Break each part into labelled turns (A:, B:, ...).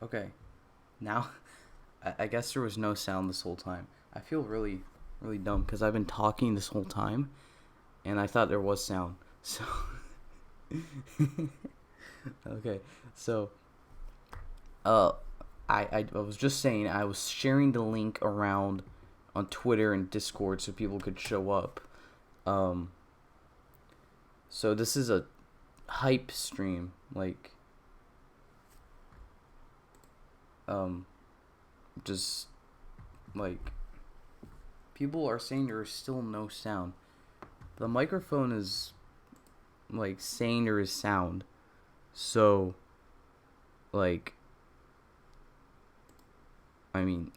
A: Okay, now I guess there was no sound this whole time. I feel really, really dumb because I've been talking this whole time and I thought there was sound. So, okay, so uh, I was just saying I was sharing the link around on Twitter and Discord so people could show up. Um, so this is a hype stream, like um, just like people are saying there is still no sound. The microphone is like saying there is sound. So like I mean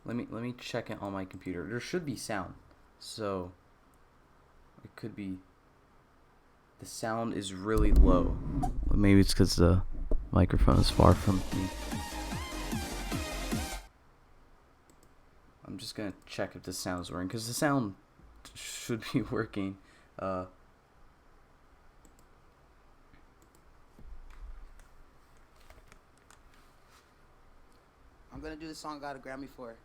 A: let me check it on my computer. There should be sound. So it could be the sound is really low. Maybe it's cuz the microphone is far from me. I'm just going to check if the sound's working cuz the sound should be working.
B: I'm gonna do the song I got a Grammy for.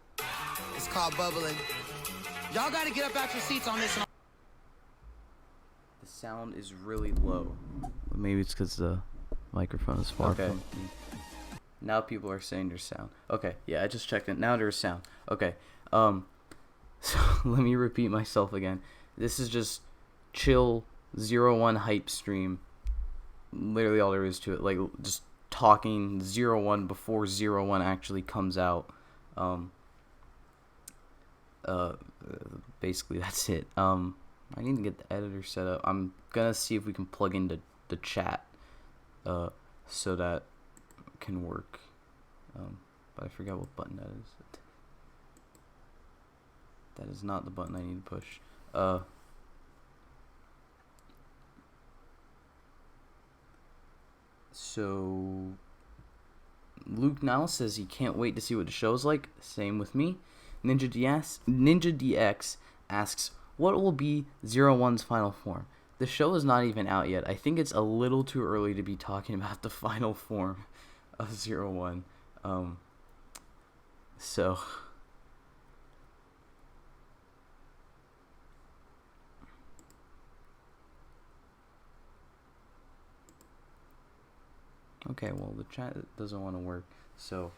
B: It's called Bubbling. Y'all gotta get up out your seats on this one.
A: The sound is really low. Maybe it's because the microphone is far from me. Now people are saying there's sound. Okay, yeah, I just checked it. Now there's sound. Okay, so let me repeat myself again. This is just chill 01 hype stream. Literally all there is to it. Like, just talking 01 before 01 actually comes out. Basically that's it. I need to get the editor set up. I'm gonna see if we can plug into the chat, so that it can work. But I forgot what button that is. That is not the button I need to push. So Luke now says he can't wait to see what the show's like. Same with me. Ninja DX asks, what will be 01's final form? The show is not even out yet. I think it's a little too early to be talking about the final form of 01. So okay, well the chat doesn't want to work, so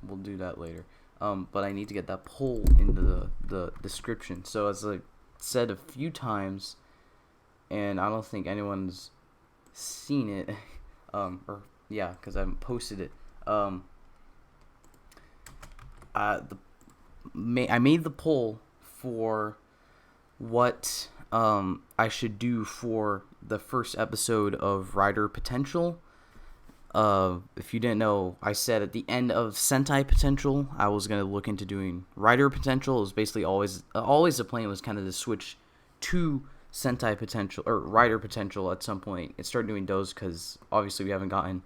A: we'll do that later. But I need to get that poll into the description. So as I said a few times, and I don't think anyone's seen it, because I haven't posted it. I made the poll for what I should do for the first episode of Rider Potential. If you didn't know, I said at the end of Sentai Potential, I was gonna look into doing Rider Potential. It was basically always the plan was kind of to switch to Sentai Potential or Rider Potential at some point and start doing those because obviously we haven't gotten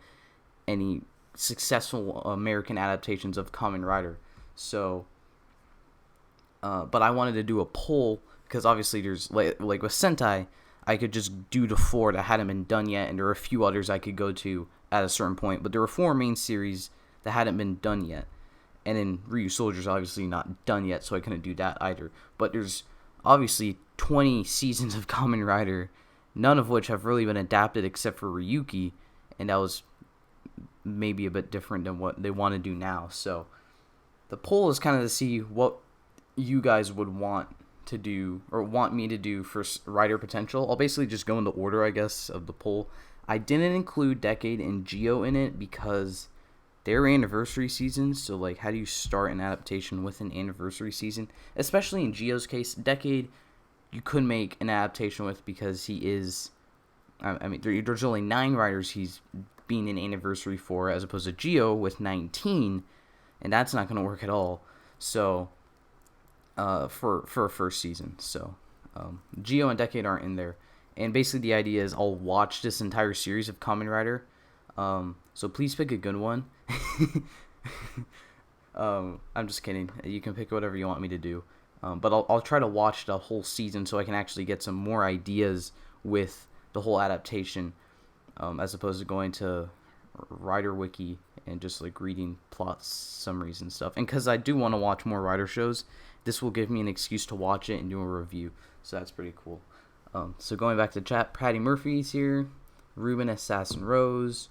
A: any successful American adaptations of Kamen Rider. So, but I wanted to do a poll because obviously there's like with Sentai, I could just do the 4 that hadn't been done yet, and there are a few others I could go to at a certain point. But there were 4 main series that hadn't been done yet, and then Ryu Soldier's obviously not done yet, so I couldn't do that either. But there's obviously 20 seasons of Kamen Rider, none of which have really been adapted except for Ryuki, and that was maybe a bit different than what they want to do now. So the poll is kind of to see what you guys would want to do or want me to do for Rider Potential. I'll basically just go in the order, I guess, of the poll. I didn't include Decade and Geo in it because they're anniversary seasons. So, like, how do you start an adaptation with an anniversary season? Especially in Geo's case, Decade, you could make an adaptation with because he is... I mean, there's only 9 writers he's being an anniversary for, as opposed to Geo with 19, and that's not going to work at all. So... for a first season. So, Geo and Decade aren't in there. And basically the idea is I'll watch this entire series of Kamen Rider. So please pick a good one. I'm just kidding. You can pick whatever you want me to do. But I'll try to watch the whole season so I can actually get some more ideas with the whole adaptation. as opposed to going to Rider Wiki and just like reading plot summaries and stuff. And because I do want to watch more Rider shows, this will give me an excuse to watch it and do a review. So that's pretty cool. So going back to chat, Patty Murphy's here, Ruben Assassin Rose,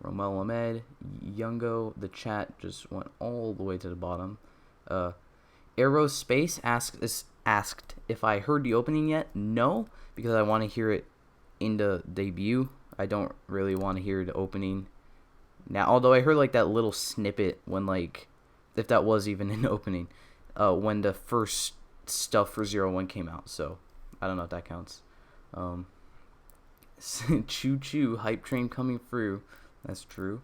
A: Romel Ahmed, Youngo. The chat just went all the way to the bottom. Aerospace asked if I heard the opening yet. No, because I want to hear it in the debut. I don't really want to hear the opening now. Although I heard like that little snippet when like, if that was even an opening, when the first stuff for 01 came out. So I don't know if that counts. Choo choo, hype train coming through. That's true.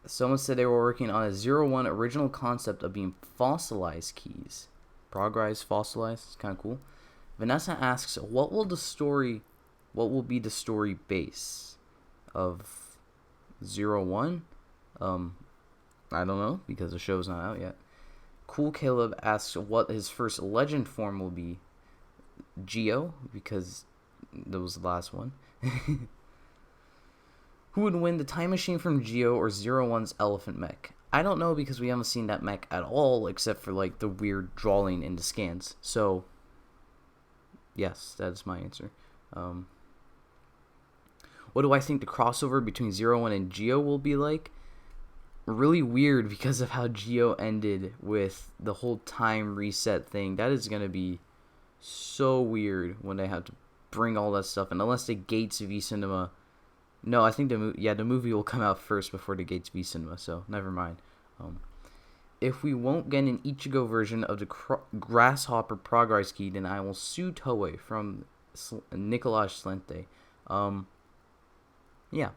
A: Someone said they were working on a 01 original concept of being fossilized keys. Progrise fossilized. It's kind of cool. Vanessa asks, what will be the story base of 01? I don't know, because the show's not out yet. Cool Caleb asks what his first legend form will be. Geo, because that was the last one. Who would win, the Time Machine from Geo or 01's Elephant Mech? I don't know, because we haven't seen that mech at all, except for like the weird drawing in the scans. So, yes, that is my answer. What do I think the crossover between 01 and Geo will be like? Really weird, because of how Geo ended with the whole time reset thing. That is going to be so weird when they have to bring all that stuff in. Unless the Gates V Cinema... No, I think the movie will come out first before the Gates V Cinema, so never mind. If we won't get an Ichigo version of the Grasshopper Progress Key, then I will sue Toei from Nicolas Slente. Yeah.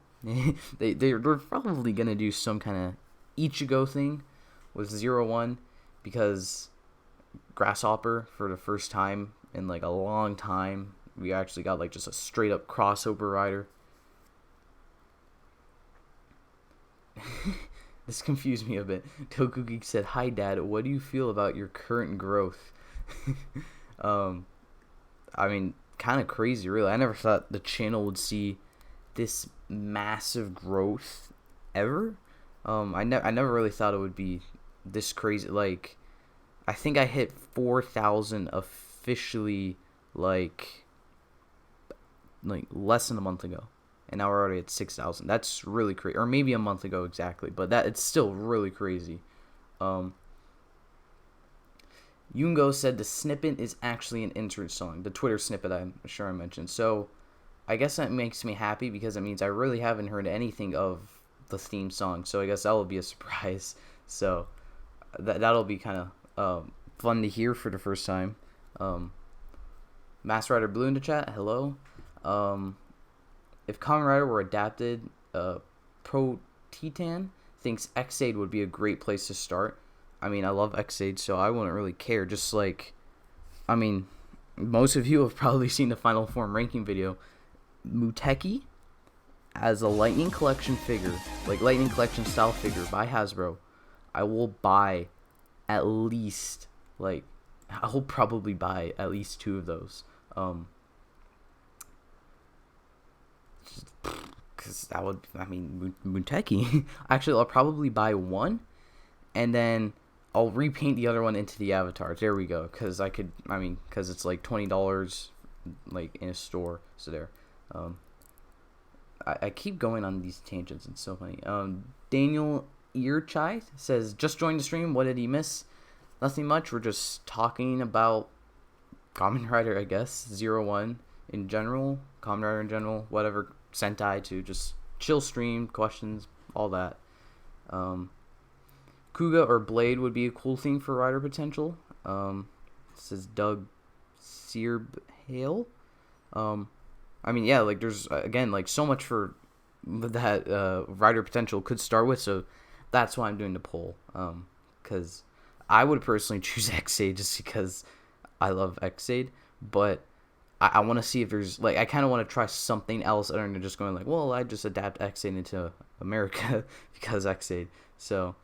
A: They're probably going to do some kind of Ichigo thing with 01, because Grasshopper, for the first time in like a long time, we actually got like just a straight up crossover rider. This confused me a bit. Toku Geek said, "Hi Dad, what do you feel about your current growth?" I mean, kind of crazy, really. I never thought the channel would see this massive growth ever. I never really thought it would be this crazy. Like, I think I hit 4,000 officially like less than a month ago, and now we're already at 6,000. That's really crazy. Or maybe a month ago exactly, but it's still really crazy. Yungo said the snippet is actually an intro song. The Twitter snippet, I'm sure I mentioned. So I guess that makes me happy, because it means I really haven't heard anything of the theme song. So I guess that will be a surprise. So that'll be kind of fun to hear for the first time. Master Rider Blue in the chat, hello. If Kamen Rider were adapted, Pro Titan thinks Xaid would be a great place to start. I mean, I love Xaid, so I wouldn't really care. Just like, I mean, most of you have probably seen the Final Form ranking video. Muteki as a Lightning Collection figure, like Lightning Collection style figure by Hasbro, I will buy at least, like, I will probably buy at least 2 of those. Because that would, I mean, Muteki. Actually, I'll probably buy 1, and then I'll repaint the other one into the avatar. There we go. Because because it's like $20, like, in a store. So there. I keep going on these tangents. It's so funny. Daniel Earchai says, just joined the stream. What did he miss? Nothing much. We're just talking about Kamen Rider, I guess. 01 in general. Kamen Rider in general. Whatever. Sentai to just chill stream. Questions. All that. Kuga or Blade would be a cool thing for Rider Potential. Says Doug Searbhale. I mean, yeah, like, there's, again, like, so much for that Rider Potential could start with, so that's why I'm doing the poll, because I would personally choose Xaid just because I love Xaid, but I want to see if there's, like, I kind of want to try something else other than just going, like, well, I just adapt Xaid into America because Xaid, so,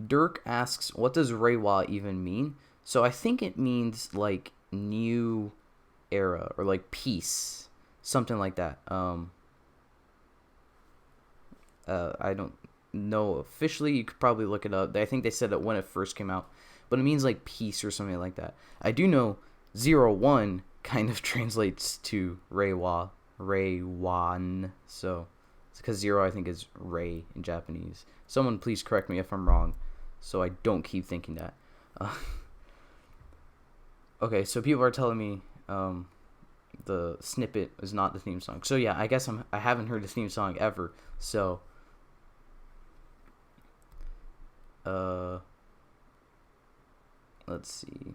A: Dirk asks, what does Reiwa even mean? So I think it means, like, new era, or like peace, something like that. I don't know officially. You could probably look it up. I think they said it when it first came out, but it means like peace or something like that. I do know 01 kind of translates to Reiwa, Reiwan. So it's because 0 I think is Rei in Japanese. Someone please correct me if I'm wrong, so I don't keep thinking that. Okay, so people are telling me the snippet is not the theme song. So yeah, I guess I haven't heard the theme song ever. So let's see.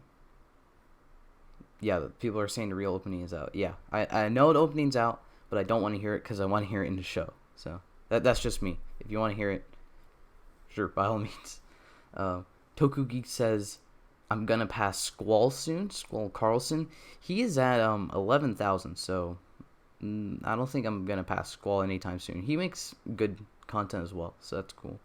A: Yeah, people are saying the real opening is out. Yeah, I know the opening's out, but I don't want to hear it because I want to hear it in the show. So that's just me. If you want to hear it, sure, by all means. Toku Geek says, I'm gonna pass Squall soon. Squall Carlson. He is at 11,000, so I don't think I'm gonna pass Squall anytime soon. He makes good content as well, so that's cool.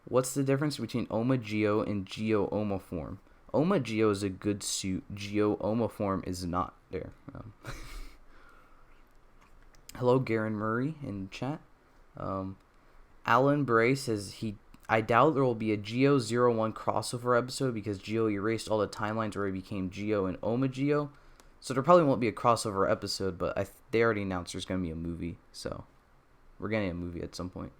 A: What's the difference between Oma Geo and Geo Oma form? Oma Geo is a good suit. Geo Oma form is not there. Hello, Garen Murray in chat. Alan Bray says I doubt there will be a Geo 01 crossover episode because Geo erased all the timelines where he became Geo and Oma Geo. So there probably won't be a crossover episode, but they already announced there's going to be a movie. So we're getting a movie at some point.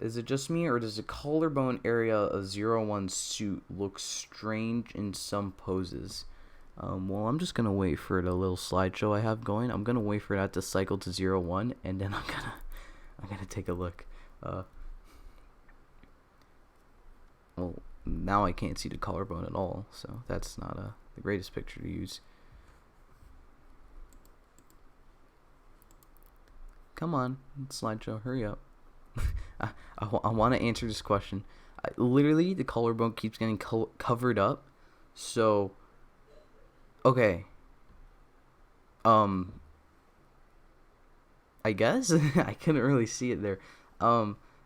A: Is it just me, or does the collarbone area of 01 suit look strange in some poses? Well, I'm just gonna wait for the little slideshow I have going. I'm gonna wait for that to cycle to 01, and then I'm gonna take a look. Well, now I can't see the collarbone at all, so that's not the greatest picture to use. Come on, slideshow, hurry up. I want to answer this question. Literally, the collarbone keeps getting covered up. So, okay. I guess I couldn't really see it there.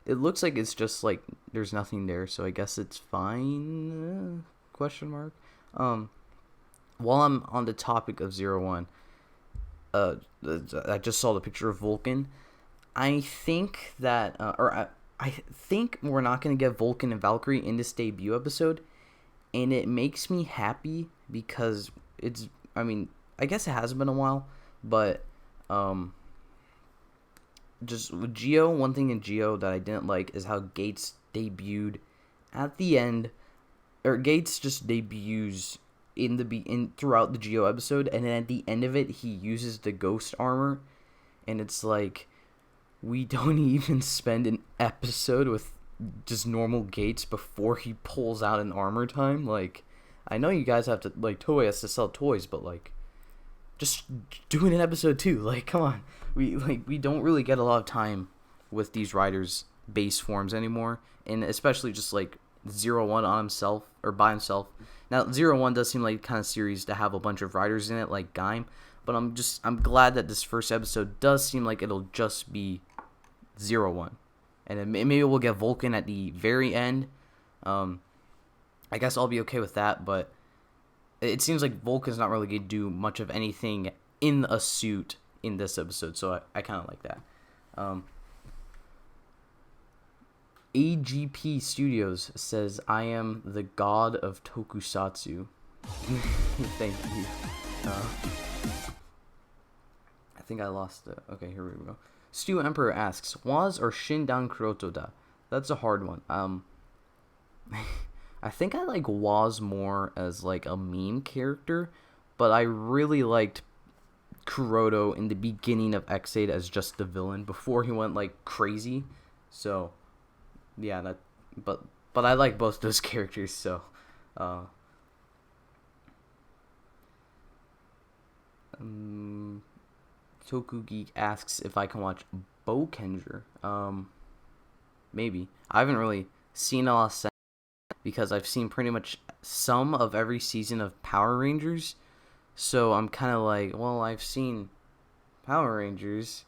A: It looks like it's just like there's nothing there, so I guess it's fine. Question mark. While I'm on the topic of 01, I just saw the picture of Vulcan. I think that, I think we're not going to get Vulcan and Valkyrie in this debut episode, and it makes me happy because I guess it has been a while, but, just with Geo, one thing in Geo that I didn't like is how Gates debuted at the end, or Gates just debuts throughout the Geo episode, and then at the end of it, he uses the ghost armor, and it's like, we don't even spend an episode with just normal Gates before he pulls out an armor time. Like, I know you guys have to, like, Toei has to sell toys, but, like, just do it in episode 2. Like, come on. We don't really get a lot of time with these riders' base forms anymore. And especially just, like, 01 on himself, or by himself. Now, 01 does seem like kind of series to have a bunch of riders in it, like Gaim. But I'm glad that this first episode does seem like it'll just be 01, and then maybe we'll get Vulcan at the very end. I guess I'll be okay with that, but it seems like Vulcan's not really gonna do much of anything in a suit in this episode, so I kind of like that. AGP Studios says, I am the god of tokusatsu. Thank you. I think I lost it. Okay, here we go. Stu Emperor asks, Waz or Shindan Kurotoda? That's a hard one. I think I like Waz more as like a meme character, but I really liked Kuroto in the beginning of X8 as just the villain before he went like crazy. So, yeah, but I like both those characters. So, Toku Geek asks if I can watch Boukenger. Maybe. I haven't really seen a lot of Sentai because I've seen pretty much some of every season of Power Rangers. So I'm kind of like, well, I've seen Power Rangers,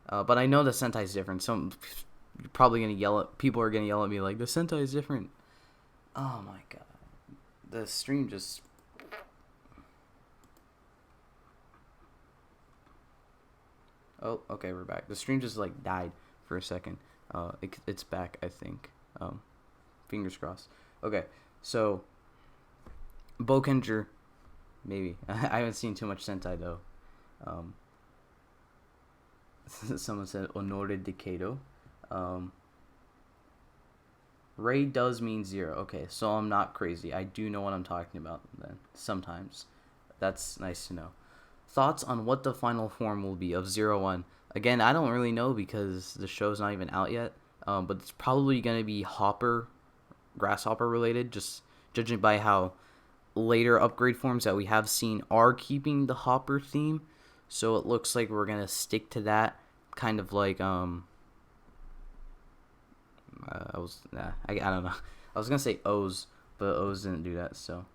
A: but I know the Sentai is different. So you're probably gonna people are gonna yell at me like the Sentai is different. Oh my god. The stream just... Oh, okay, we're back. The stream just, like, died for a second. It's back, I think. Fingers crossed. Okay, so... Bokenger, maybe. I haven't seen too much Sentai, though. Someone said Honore de Kato. Ray does mean 0. Okay, so I'm not crazy. I do know what I'm talking about then. Sometimes. That's nice to know. Thoughts on what the final form will be of 01? Again, I don't really know because the show's not even out yet. But it's probably going to be Grasshopper related, just judging by how later upgrade forms that we have seen are keeping the Hopper theme. So it looks like we're going to stick to that. Kind of like, I don't know. I was going to say O's, but O's didn't do that, so.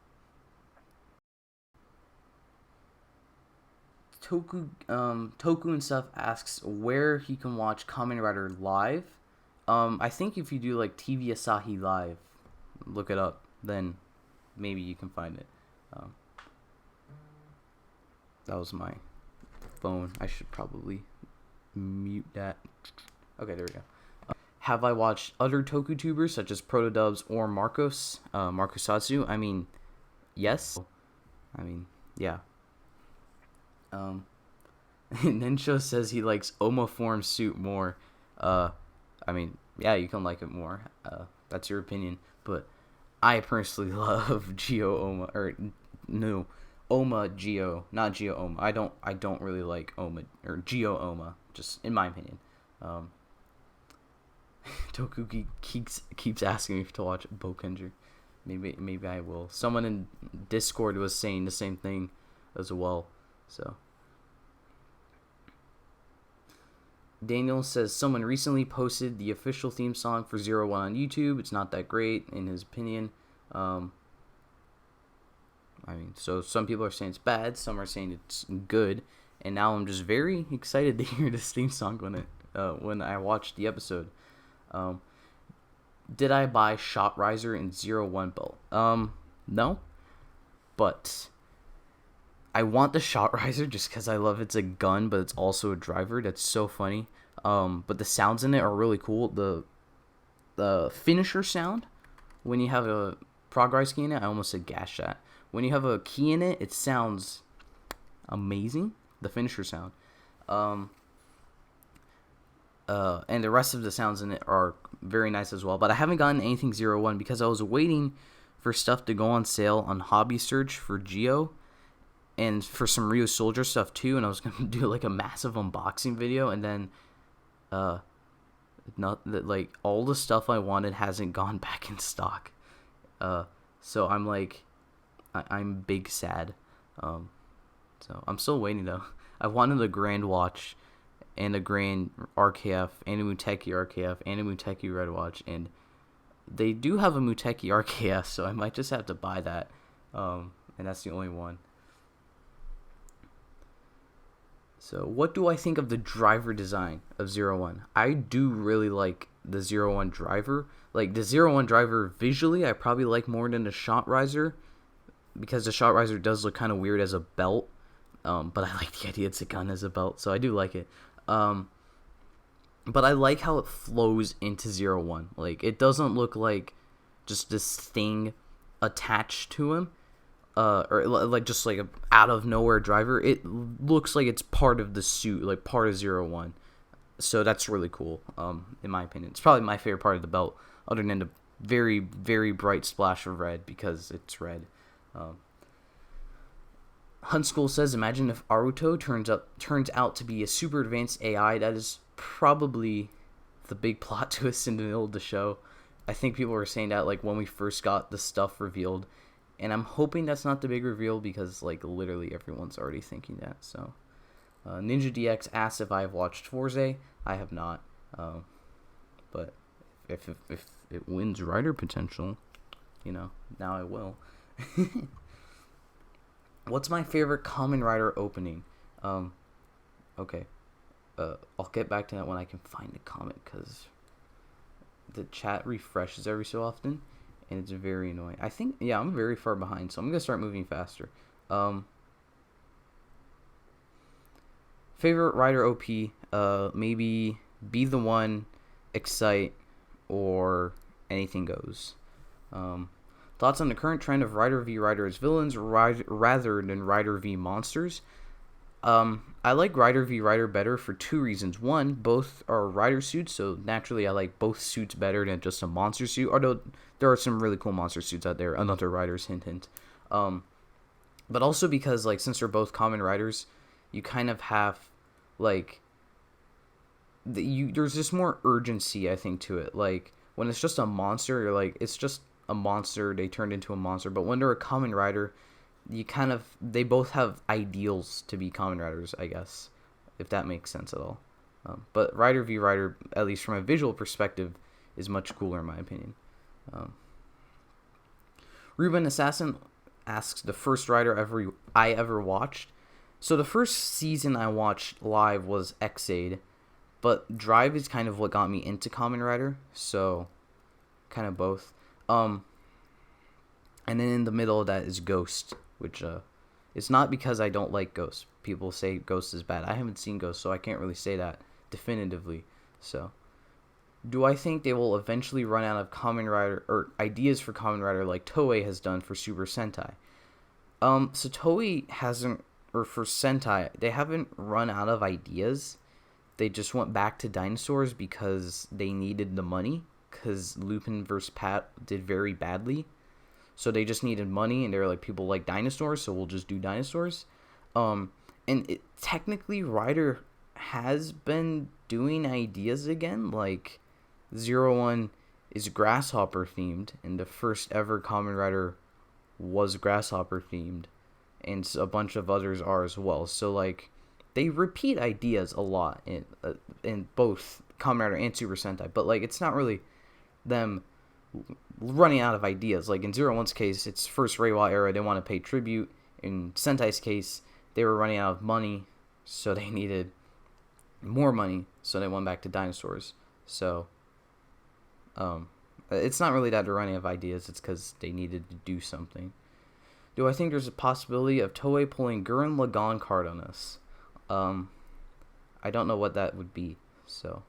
A: Toku and stuff asks where he can watch Kamen Rider live. I think if you do like TV Asahi Live, look it up, then maybe you can find it. That was my phone. I should probably mute that. Okay, there we go. Have I watched other Tokutubers such as Protodubs or Marcosatsu? I mean, yes. I mean, yeah. Nensho says he likes Oma form suit more. I mean, yeah, you can like it more. That's your opinion. But I personally love Geo Oma, or no, Oma Geo, not Geo Oma. I don't really like Oma or Geo Oma, just in my opinion. Toku keeps asking me to watch Bokenger. Maybe I will. Someone in Discord was saying the same thing as well. So Daniel says someone recently posted the official theme song for 01 on YouTube. It's not that great in his opinion. I mean, so some people are saying it's bad, some are saying it's good, and now I'm just very excited to hear this theme song when I watched the episode. Did I buy Shot Riser in 01 belt? No, but I want the Shot Riser just because I love it's a gun, but it's also a driver. That's so funny. But the sounds in it are really cool. The finisher sound when you have a progress key in it, I almost said gas shot. When you have a key in it, it sounds amazing. The finisher sound. And the rest of the sounds in it are very nice as well. But I haven't gotten anything 01 because I was waiting for stuff to go on sale on Hobby Search for Geo and for some Rio Soldier stuff too. And I was going to do like a massive unboxing video, and then not that like all the stuff I wanted hasn't gone back in stock. So I'm like, I'm big sad. So I'm still waiting though. I wanted a Grand Watch and a Grand RKF and a Muteki RKF and a Muteki Red Watch, and they do have a Muteki RKF, so I might just have to buy that. And that's the only one. So what do I think of the driver design of 01? I do really like the 01 driver. Like the 01 driver visually, I probably like more than the Shot Riser, because the Shot Riser does look kind of weird as a belt. But I like the idea it's a gun as a belt, so I do like it. But I like how it flows into 01. Like, it doesn't look like just this thing attached to him, or like just like a out of nowhere driver. It looks like it's part of the suit, like part of 01. So that's really cool, in my opinion. It's probably my favorite part of the belt, other than the very, very bright splash of red, because it's red. Hunt School says, imagine if Aruto turns out to be a super advanced AI. That is probably the big plot twist in the middle of the show. I think people were saying that like when we first got the stuff revealed, and I'm hoping that's not the big reveal, because like literally everyone's already thinking that. So Ninja DX asks if I have watched Forze. I have not, but if it wins writer potential, now I will. What's my favorite Kamen Rider opening? Okay. I'll get back to that when I can find the comment, because the chat refreshes every so often, and it's very annoying. I think, yeah, I'm very far behind, so I'm gonna start moving faster. Favorite rider OP, maybe Be the One, Excite, or Anything Goes. Thoughts on the current trend of Rider v Rider as villains rather than Rider v monsters? I like Rider v Rider better for two reasons. One, both are Rider suits, so naturally I like both suits better than just a monster suit. Although there are some really cool monster suits out there. Another Riders, hint hint. But also because like since they're both common riders, you kind of have like there's just more urgency I think to it. Like when it's just a monster, you're like it's just a monster. They turned into a monster. But when they're a common rider, they both have ideals to be common riders, I guess, if that makes sense at all. But Rider v Rider, at least from a visual perspective, is much cooler in my opinion. Ruben Assassin asks the first Rider I ever watched. So the first season I watched live was X-Aid, but Drive is kind of what got me into Kamen Rider, so kind of both. And then in the middle of that is Ghost, which it's not because I don't like Ghost. People say Ghost is bad. I haven't seen Ghost, so I can't really say that definitively. So, do I think they will eventually run out of Kamen Rider or ideas for Kamen Rider like Toei has done for Super Sentai? So Toei hasn't, or for Sentai, they haven't run out of ideas. They just went back to dinosaurs because they needed the money, because Lupin vs. Pat did very badly. So they just needed money, and they were like, people like dinosaurs, so we'll just do dinosaurs. Technically, Rider has been doing ideas again. Like, 01 is Grasshopper themed, and the first ever Kamen Rider was Grasshopper themed, and a bunch of others are as well. So, like, they repeat ideas a lot in both Kamen Rider and Super Sentai, but, like, it's not really them running out of ideas. Like in 01's case, it's first Reiwa era, they want to pay tribute. In Sentai's case, they were running out of money, so they needed more money, so they went back to dinosaurs. So it's not really that they're running out of ideas, it's because they needed to do something. Do I think there's a possibility of Toei pulling Gurren Lagann card on us? I don't know what that would be. So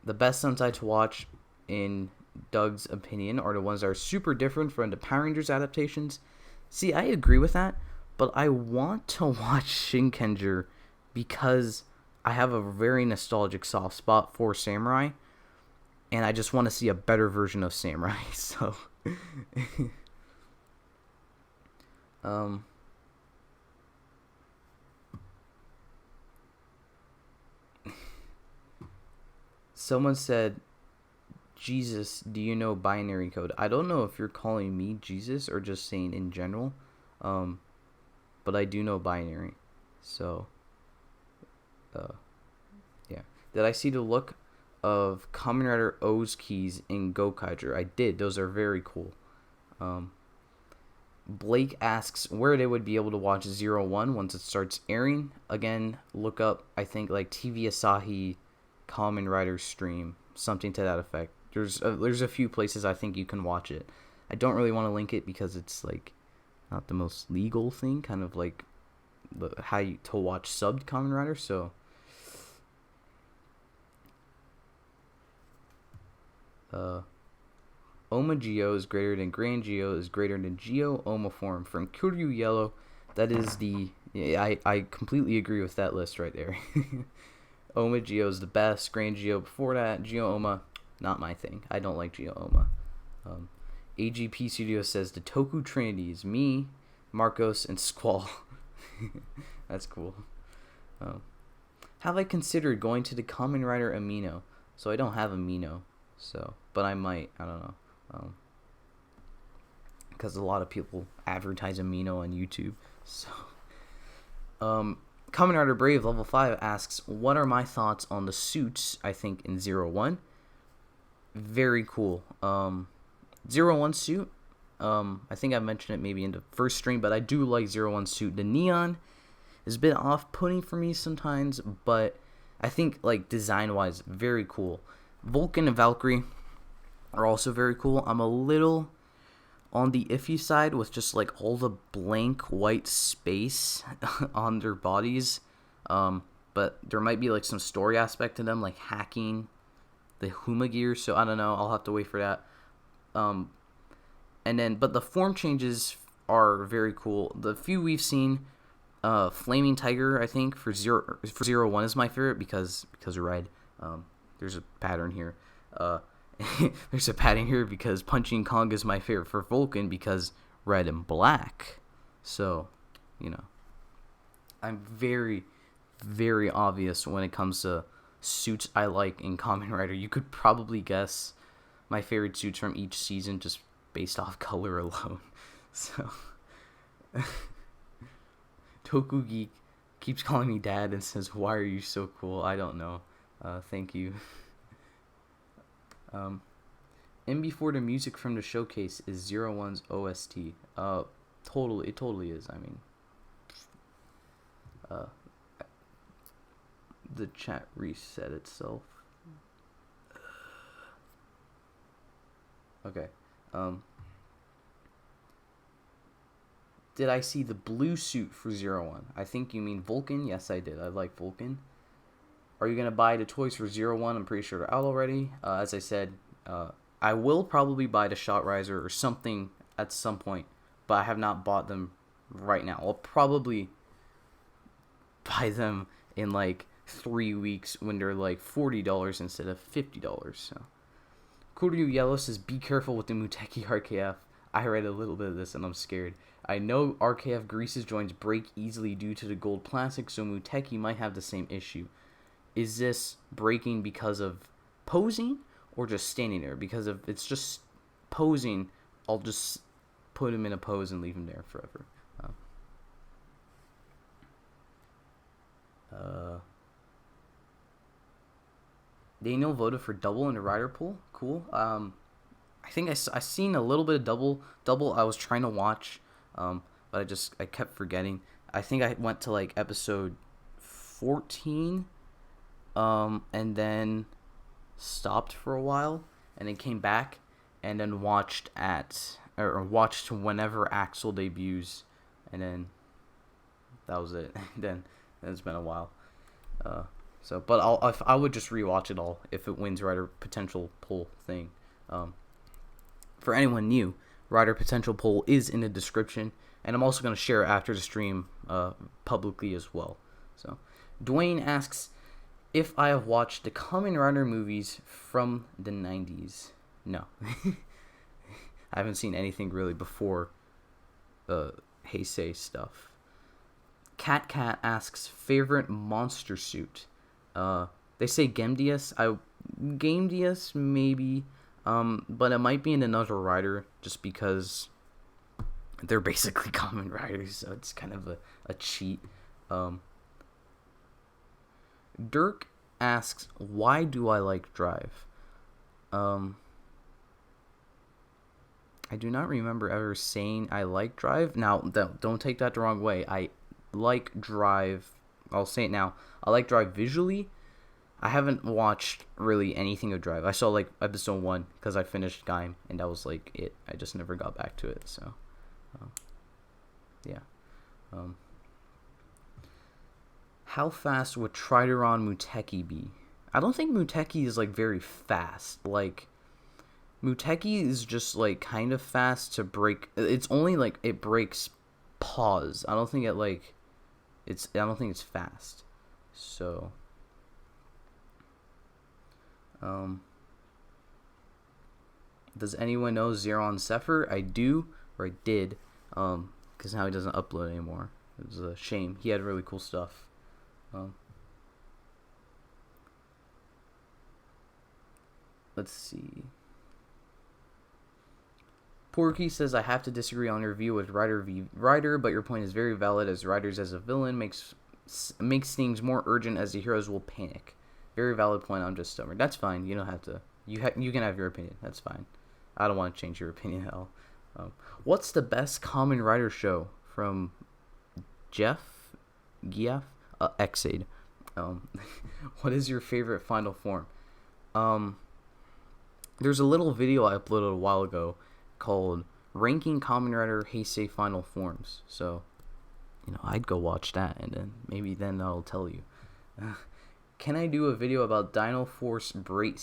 A: the best Sentai to watch, in Doug's opinion, are the ones that are super different from the Power Rangers adaptations. See, I agree with that, but I want to watch Shinkenger because I have a very nostalgic soft spot for Samurai, and I just want to see a better version of Samurai. So someone said, Jesus, do you know binary code? I don't know if you're calling me Jesus or just saying in general, but I do know binary. So, yeah. Did I see the look of Kamen Rider O's keys in Gokaiger? I did. Those are very cool. Blake asks where they would be able to watch 01 once it starts airing. Again, look up, I think, like TV Asahi Kamen Rider stream, something to that effect. There's a few places I think you can watch it. I don't really want to link it because it's like not the most legal thing, kind of like to watch subbed Kamen Rider. So Oma Geo is greater than Grand Geo is greater than Geo Oma form from Kuryu Yellow. That is I completely agree with that list right there. Oma Geo is the best. Grand Geo before that. Geo Oma, not my thing. I don't like Geo Oma. AGP Studio says the Toku Trinity is me, Marcos, and Squall. That's cool. Have I considered going to the Kamen Rider Amino? So I don't have Amino, but I might. I don't know. Because a lot of people advertise Amino on YouTube. So, Kamen Rider Brave level 5 asks, what are my thoughts on the suits, I think, in 01? Very cool. 01 suit, I think I mentioned it maybe in the first stream, but I do like 01 suit. The neon is a bit off-putting for me sometimes, but I think, like, design-wise, very cool. Vulcan and Valkyrie, are also very cool. I'm a little on the iffy side with just like all the blank white space on their bodies. But there might be like some story aspect to them, like hacking the Huma gear. So I don't know. I'll have to wait for that. And then, but the form changes are very cool. The few we've seen, Flaming Tiger, I think for 01 is my favorite because red. There's a pattern here. There's a pattern here because Punching Kong is my favorite for Vulcan because red and black. So, I'm very, very obvious when it comes to suits I like in Kamen Rider. You could probably guess my favorite suits from each season just based off color alone. So, Toku Geek keeps calling me dad and says, "Why are you so cool?" I don't know. Thank you. In before the music from the showcase is 01's OST. Totally, it totally is. I mean, the chat reset itself. Okay. Did I see the blue suit for 01? I think you mean Vulcan. Yes, I did. I like Vulcan. Are you going to buy the toys for 01? I'm pretty sure they're out already. As I said, I will probably buy the Shot Riser or something at some point, but I have not bought them right now. I'll probably buy them in like 3 weeks when they're like $40 instead of $50. So, Kuryu Yellow says, "Be careful with the Muteki RKF. I read a little bit of this and I'm scared. I know RKF Grease's joints break easily due to the gold plastic, so Muteki might have the same issue. Is this breaking because of posing or just standing there? Because if it's just posing, I'll just put him in a pose and leave him there forever." Daniel voted for double in the rider pool. Cool. I think I seen a little bit of double. I was trying to watch, but I kept forgetting. I think I went to like episode 14, and then stopped for a while, and then came back, and then watched whenever Axel debuts, and then that was it. Then it's been a while. But I would just rewatch it all if it wins Rider Potential Poll thing. For anyone new, Rider Potential Poll is in the description, and I'm also going to share it after the stream publicly as well. So, Dwayne asks if I have watched the Kamen Rider movies from the 90s. No. I haven't seen anything really before Heisei stuff. Cat asks favorite monster suit. They say Gemdius. Gamedius maybe, but it might be in another rider just because they're basically Kamen Riders, so it's kind of a cheat. Dirk asks, why do I like Drive? I do not remember ever saying I like Drive. Now, don't take that the wrong way. I like Drive. I'll say it now. I like Drive visually. I haven't watched really anything of Drive. I saw like episode 1 because I finished Gaim, and that was like it. I just never got back to it. So, yeah. How fast would Trideron Muteki be? I don't think Muteki is like very fast. Like, Muteki is just like kind of fast to break. It's only like it breaks pause. I don't think it's fast. So, does anyone know Zeron Zephyr? I do, or I did, because now he doesn't upload anymore. It was a shame. He had really cool stuff. Let's see. Porky says, I have to disagree on your view with Rider v. Rider, but your point is very valid, as Riders as a villain makes things more urgent as the heroes will panic. Very valid point. I'm just stubborn. That's fine. You don't have to. You can have your opinion. That's fine. I don't want to change your opinion at all. What's the best Kamen Rider show from Jeff Giaf? Exade. What is your favorite final form? There's a little video I uploaded a while ago called Ranking Kamen Rider Heisei Final Forms. So, I'd go watch that, and then I'll tell you. Can I do a video about Dino Force Brave?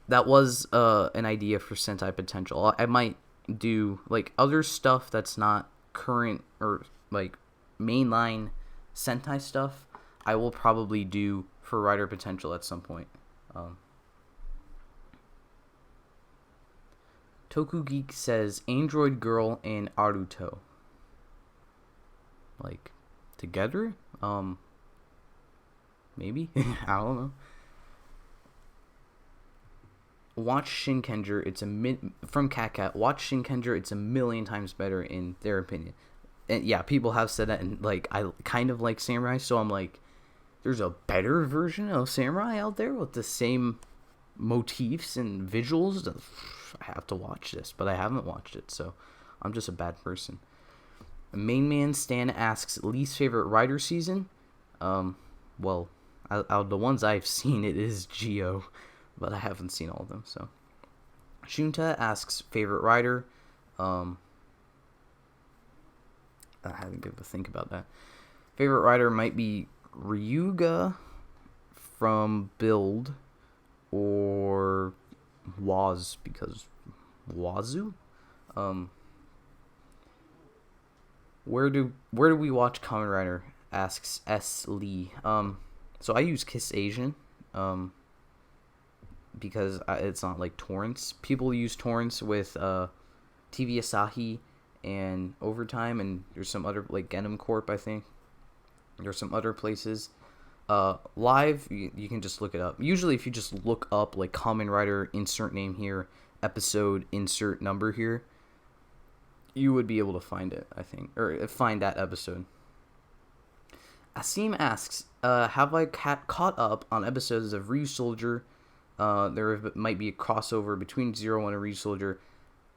A: That was an idea for Sentai Potential. I might do like other stuff that's not current or like mainline Sentai stuff. I will probably do for Rider Potential at some point. Toku Geek says Android Girl and Aruto. Like together? Maybe? I don't know. Watch Shinkenger. From Cat. Watch Shinkenger. It's a million times better in their opinion. And yeah, people have said that, and like I kind of like Samurai, so I'm like, there's a better version of Samurai out there with the same motifs and visuals. I have to watch this, but I haven't watched it, so I'm just a bad person. Main Man Stan asks least favorite Rider season. Well, out of the ones I've seen, it is Geo, but I haven't seen all of them. So, Shunta asks favorite Rider. I haven't given a think about that. Favorite Rider might be Ryuga from Build or Waz, because Wazoo. Where do we watch Kamen Rider? Asks S. Lee. So I use Kiss Asian, because it's not like torrents. People use torrents with TV Asahi and Overtime, and there's some other, like Genom Corp, I think. There's some other places. Live, you can just look it up. Usually if you just look up like Kamen Rider, insert name here, episode, insert number here, you would be able to find it, I think, or find that episode. Asim asks, have I caught up on episodes of Ryusoulger? There might be a crossover between Zero One and Ryusoulger.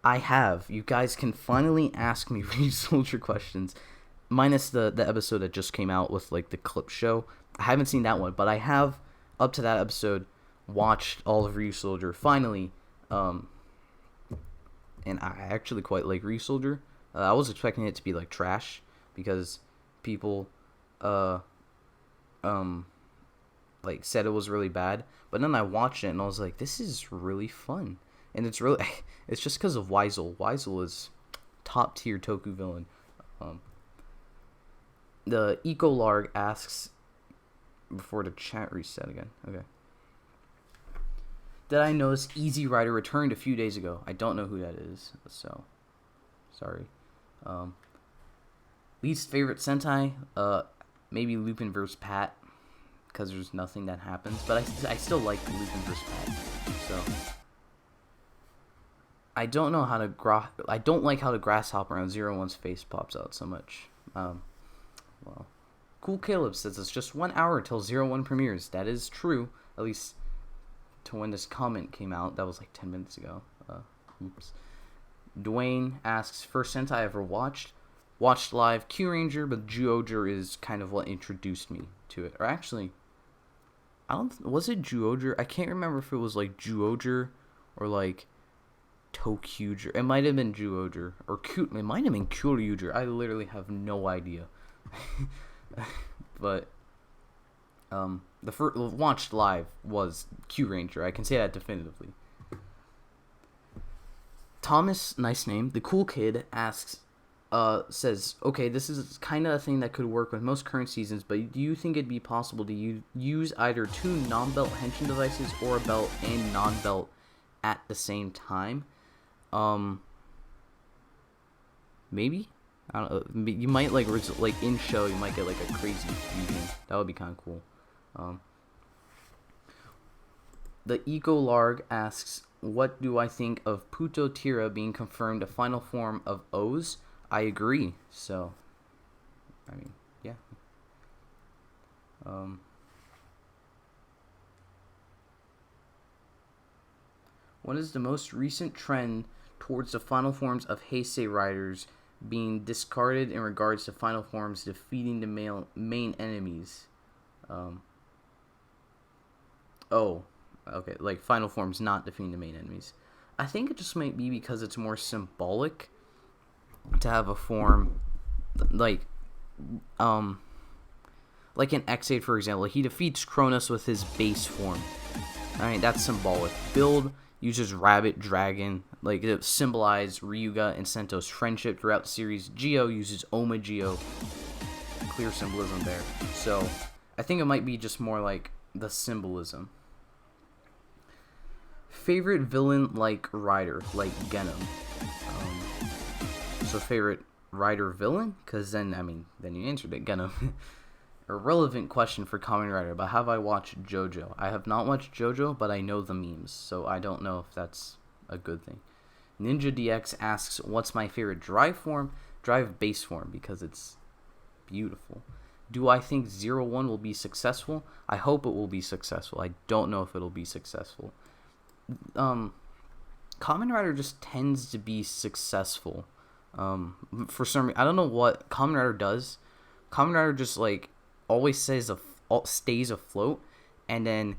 A: I have. You guys can finally ask me Ryusoulger questions, minus the episode that just came out with like the clip show. I haven't seen that one, but I have, up to that episode, watched all of Ryusoulger finally. And I actually quite like Ryusoulger. I was expecting it to be like trash because people like said it was really bad, but then I watched it and I was like, this is really fun. And it's just because of Weisel. Weisel is top tier Toku villain. The Ecolarg asks, before the chat reset again. Okay. Did I notice Easy Rider returned a few days ago? I don't know who that is, so sorry. Least favorite Sentai? Maybe Lupin vs. Pat, because there's nothing that happens. But I still like Lupin vs. Pat. So I don't know how to I don't like how the grasshopper on 01's face pops out so much. Well, Cool Caleb says it's just 1 hour till 01 premieres. That is true, at least to when this comment came out. That was like 10 minutes ago. Oops. Dwayne asks, first Sentai I ever watched live Kyuranger, but Zyuohger is kind of what introduced me to it. Or actually, was it Zyuohger? I can't remember if it was like Zyuohger or like Tokyuger. It might have been Zyuohger, or it might have been Kyuryuger. I literally have no idea. But the first watched live was Kyuranger. I can say that definitively. Thomas, nice name, the cool kid asks, says, okay, this is kind of a thing that could work with most current seasons, but do you think it'd be possible to use either two non-belt henshin devices or a belt and non-belt at the same time? Maybe? I don't know. You might like in show, you might get like a crazy fusion. That would be kind of cool. The Ecolarg asks, what do I think of Puto Tira being confirmed a final form of O's? I agree. So, I mean, yeah. What is the most recent trend towards the final forms of Heisei riders being discarded in regards to final forms defeating the main enemies? Okay, like final forms not defeating the main enemies. I think it just might be because it's more symbolic to have a form like um like in Ex-Aid, for example. He defeats Kronos with his base form. I mean, that's symbolic. Build uses Rabbit Dragon, like it symbolized Ryuga and Sento's friendship throughout the series. Geo uses Oma Geo. Clear symbolism there. So I think it might be just more like the symbolism. Favorite villain like Rider, like Genom. So favorite Rider villain? Because then you answered it, Genom. A relevant question for Kamen Rider, but have I watched JoJo? I have not watched JoJo, but I know the memes, so I don't know if that's a good thing. Ninja DX asks, what's my favorite drive form? Drive base form, because it's beautiful. Do I think 01 will be successful? I hope it will be successful. I don't know if it'll be successful. Kamen Rider just tends to be successful. For some reason, I don't know what Kamen Rider does. Kamen Rider just like always stays afloat, and then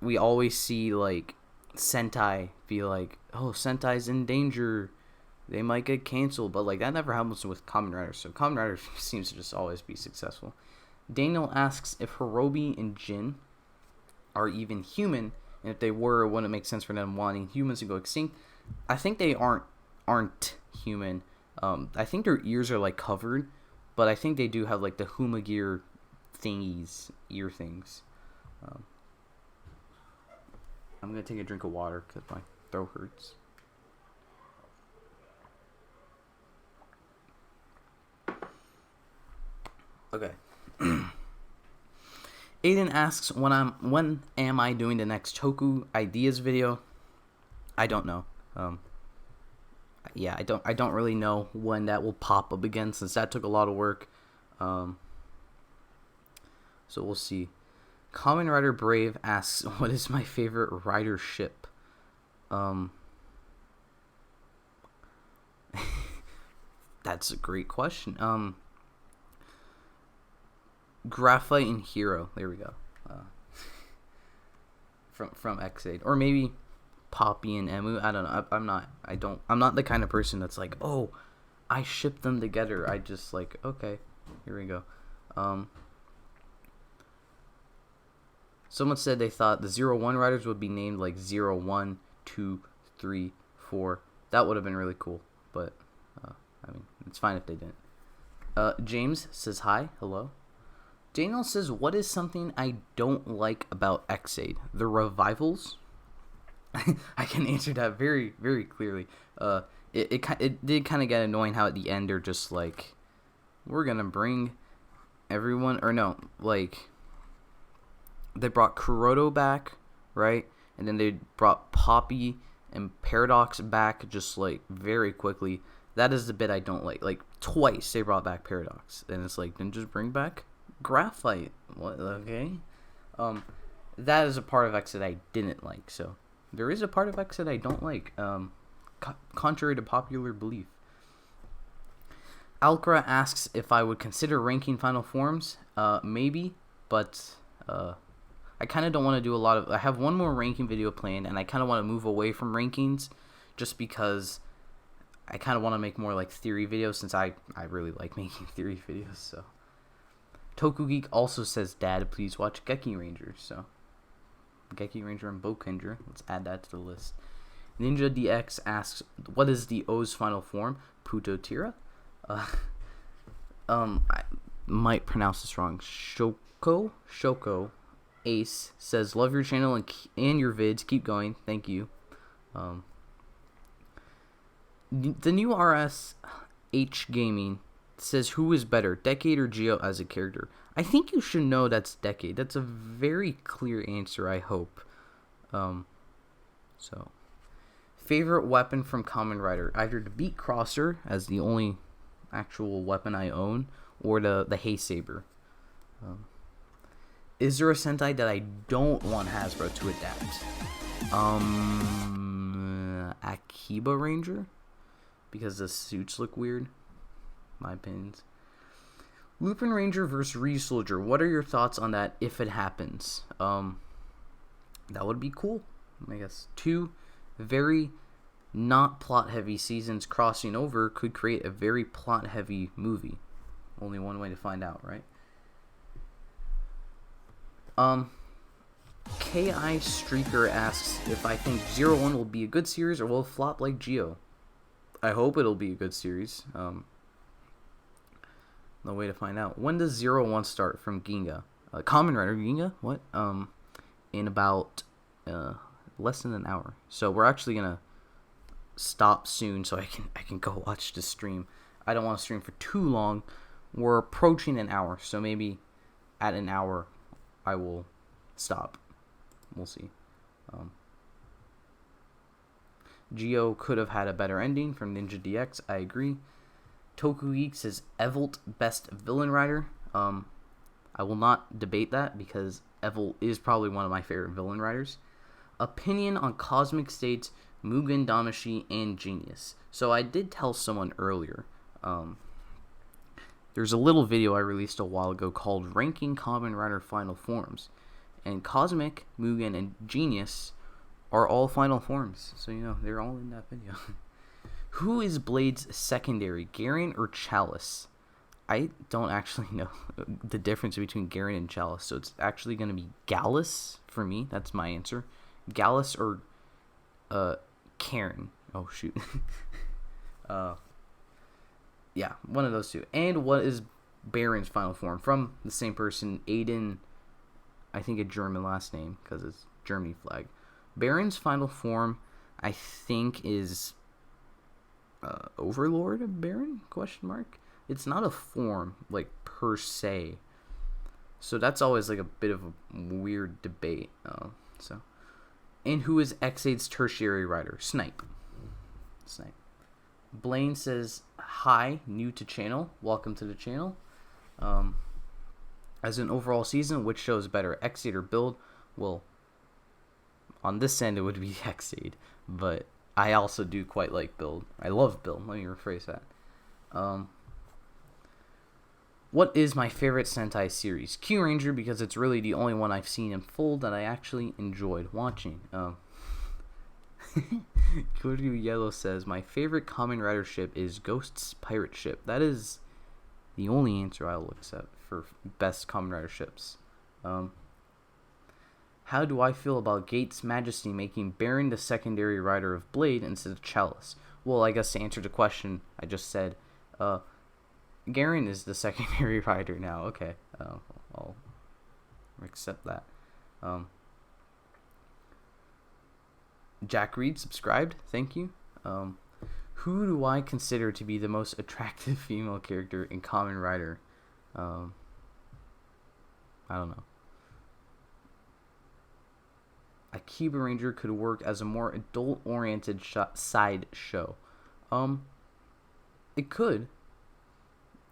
A: we always see like Sentai be like, oh, Sentai's in danger, they might get canceled, but like that never happens with Kamen Rider, so Kamen Rider seems to just always be successful. Daniel asks if Hirobi and Jin are even human, and if they were, it wouldn't make sense for them wanting humans to go extinct. I think they aren't human. I think their ears are like covered, but I think they do have like the Humagear thingies, ear things. I'm gonna take a drink of water because my throat hurts. Okay. Aiden asks when am I doing the next Toku ideas video? I don't know. Yeah, I don't really know when that will pop up again, since that took a lot of work. So we'll see. Kamen Rider Brave asks, what is my favorite rider ship? That's a great question. Graphite and Hero. There we go. From Ex-Aid, or maybe Poppy and Emu. I don't know. I'm not the kind of person that's like, oh, I ship them together. I just like, okay, here we go. Someone said they thought the 01 riders would be named like 01, 2, 3, 4. That would have been really cool, but it's fine if they didn't. James says hi, hello. Daniel says, what is something I don't like about Ex-Aid? The revivals? I can answer that very, very clearly. It did kind of get annoying how at the end they're just like, we're gonna bring everyone, or no, like, they brought Kuroto back, right? And then they brought Poppy and Paradox back just like very quickly. That is the bit I don't like. Like twice they brought back Paradox, and it's like, then just bring back Graphite. What? Okay. That is a part of X that I didn't like. So there is a part of X that I don't like. Contrary to popular belief. Alcra asks if I would consider ranking Final Forms. Maybe, but I kind of don't want to do a lot of... I have one more ranking video planned, and I kind of want to move away from rankings just because I kind of want to make more like theory videos, since I really like making theory videos. So Toku Geek also says, Dad, please watch Geki Ranger. So Geki Ranger and Bokendra. Let's add that to the list. Ninja DX asks, what is the O's final form? Putotira? I might pronounce this wrong. Shoko Ace says, love your channel and your vids. Keep going. Thank you. The new RSH Gaming says, who is better, Decade or Geo as a character? I think you should know that's Decade. That's a very clear answer, I hope. So, favorite weapon from Kamen Rider? Either the Beat Crosser as the only actual weapon I own, or the Hay Saber. Is there a Sentai that I don't want Hasbro to adapt? Akiba Ranger? Because the suits look weird. My opinions. Lupin Ranger versus Ryusoldier. What are your thoughts on that if it happens? That would be cool. I guess 2 very not plot-heavy seasons crossing over could create a very plot-heavy movie. Only one way to find out, right? K.I. Streaker asks if I think Zero One will be a good series or will flop like Geo. I hope it'll be a good series. No way to find out. When does 01 start from Ginga? Kamen Rider Ginga? What? In about less than an hour. So we're actually gonna stop soon so I can go watch the stream. I don't want to stream for too long. We're approaching an hour, so maybe at an hour I will stop. We'll see. Geo could have had a better ending from Ninja DX. I agree. Toku Geek says Evolt best villain rider. I will not debate that because Evolt is probably one of my favorite villain riders. Opinion on Cosmic States, Mugen Damashi, and Genius. So I did tell someone earlier. There's a little video I released a while ago called Ranking Kamen Rider Final Forms. And Cosmic, Mugen, and Genius are all final forms. So, they're all in that video. Who is Blade's secondary, Garen or Chalice? I don't actually know the difference between Garen and Chalice. So it's actually going to be Gallus for me. That's my answer. Gallus or Karen. Oh, shoot. Yeah, one of those two. And what is Baron's final form? From the same person, Aiden, I think a German last name because it's Germany flag. Baron's final form, I think, is Overlord of Baron? Question mark. It's not a form like per se, so that's always like a bit of a weird debate. And who is X8's tertiary rider? Snipe. Blaine says hi, new to channel. Welcome to the channel. As an overall season, which shows better, X8 or Build? Well, on this end, it would be X8, but I also do quite like Build. I love Build. Let me rephrase that. What is my favorite Sentai series? Q Ranger, because it's really the only one I've seen in full that I actually enjoyed watching. Kuryu Yellow says, my favorite Kamen Rider ship is Ghost's pirate ship. That is the only answer I will accept for best Kamen Rider ships. How do I feel about Gates Majesty making Baron the secondary rider of Blade instead of Chalice? Well, I guess to answer the question I just said, Garen is the secondary rider now. Okay, I'll accept that. Jack Reed subscribed. Thank you. Who do I consider to be the most attractive female character in Kamen Rider? I don't know. Akiba Ranger could work as a more adult-oriented side show. It could.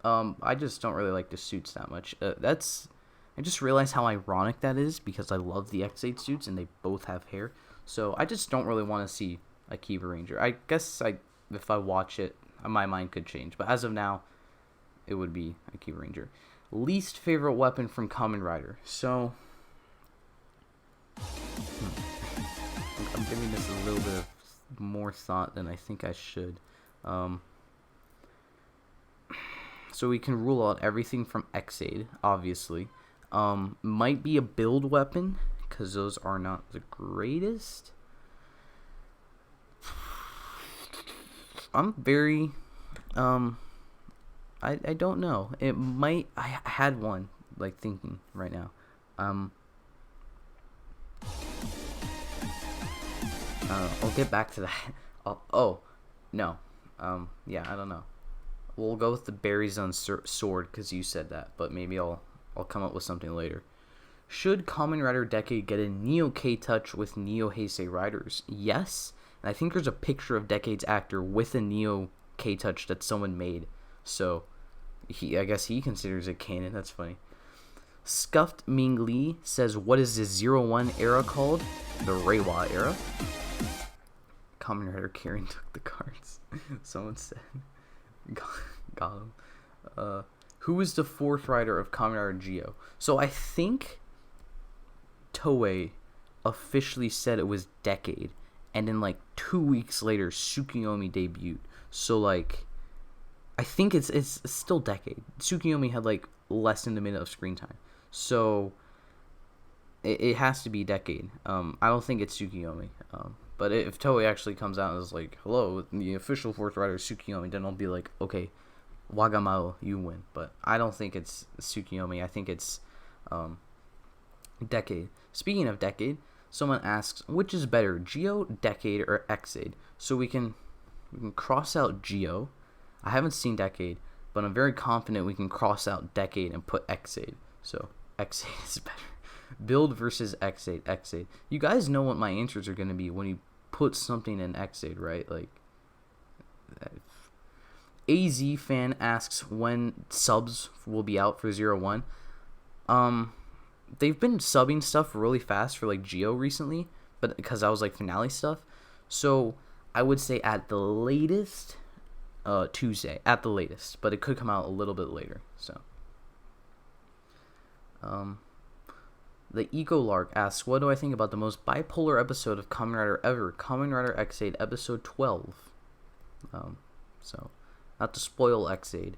A: I just don't really like the suits that much. I just realized how ironic that is because I love the X8 suits and they both have hair. So I just don't really want to see Akiba Ranger. I guess if I watch it, my mind could change. But as of now, it would be Akiba Ranger. Least favorite weapon from Kamen Rider. So I'm giving this a little bit of more thought than I think I should. So we can rule out everything from X8, obviously. Might be a build weapon, because those are not the greatest. I'm very, I don't know. It might, I had one, thinking right now. I'll get back to that. No. Yeah, I don't know. We'll go with the Berries on Sword because you said that, but maybe I'll come up with something later. Should Kamen Rider Decade get a Neo K-Touch with Neo Heisei riders? Yes, and I think there's a picture of Decade's actor with a Neo K-Touch that someone made, so I guess he considers it canon. That's funny. Scuffed Ming Lee says, what is the 01 era called? The Reiwa era. Kamen Rider Karen took the cards. Someone said. Got him. Who is the fourth rider of Kamen Rider Geo? So I think Toei officially said it was Decade, and then like 2 weeks later, Tsukiyomi debuted. So like, I think it's still Decade. Tsukiyomi had like less than a minute of screen time, so it has to be Decade. I don't think it's Tsukiyomi. But if Toei actually comes out and is like, "Hello, the official fourth rider is Tsukiyomi," then I'll be like, "Okay, Wagamao, you win." But I don't think it's Tsukiyomi. I think it's Decade. Speaking of Decade, someone asks, which is better, Geo, Decade, or Ex-Aid? So we can cross out Geo. I haven't seen Decade, but I'm very confident we can cross out Decade and put Ex-Aid. So Ex-Aid is better. Build versus Ex-Aid. Ex-Aid. You guys know what my answers are going to be when you put something in Ex-Aid, right? Like, AZ fan asks when subs will be out for 01. They've been subbing stuff really fast for like Geo recently, but because I was like finale stuff. So I would say at the latest Tuesday, at the latest, but it could come out a little bit later. So the Ecolark asks, what do I think about the most bipolar episode of Kamen Rider ever? Kamen Rider Ex-Aid episode 12. So not to spoil Ex-Aid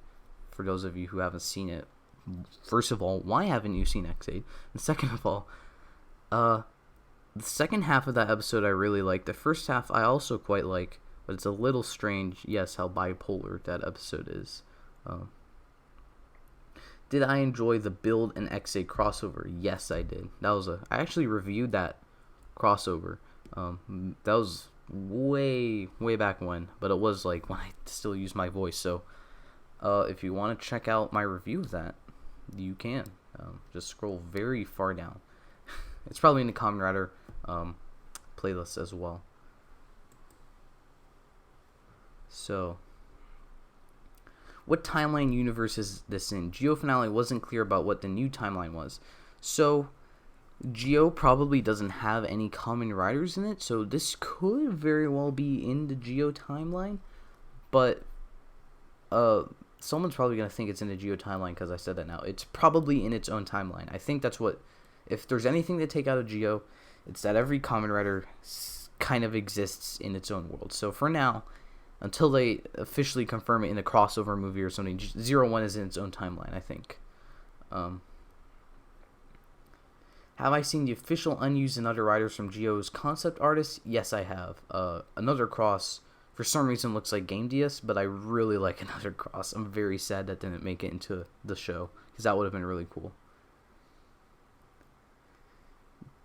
A: for those of you who haven't seen it. First of all, why haven't you seen Ex-Aid? And second of all, the second half of that episode I really like. The first half I also quite like, but it's a little strange, yes, how bipolar that episode is. Did I enjoy the Build and Ex-Aid crossover? Yes, I did. I actually reviewed that crossover. That was way back when, but it was like when I still used my voice. So if you want to check out my review of that, you can. Just scroll very far down. It's probably in the Kamen Rider playlist as well. So, what timeline universe is this in? Geo Finale wasn't clear about what the new timeline was. So, Geo probably doesn't have any Kamen Riders in it, so this could very well be in the Geo timeline. But, someone's probably going to think it's in the Geo timeline because I said that now. It's probably in its own timeline. I think that's what... If there's anything to take out of Geo, it's that every Kamen Rider kind of exists in its own world. So for now, until they officially confirm it in a crossover movie or something, 01 is in its own timeline, I think. Have I seen the official unused and other riders from Geo's concept artist? Yes, I have. Another Cross... For some reason looks like Game DS, but I really like Another Cross. I'm very sad that didn't make it into the show, because that would have been really cool.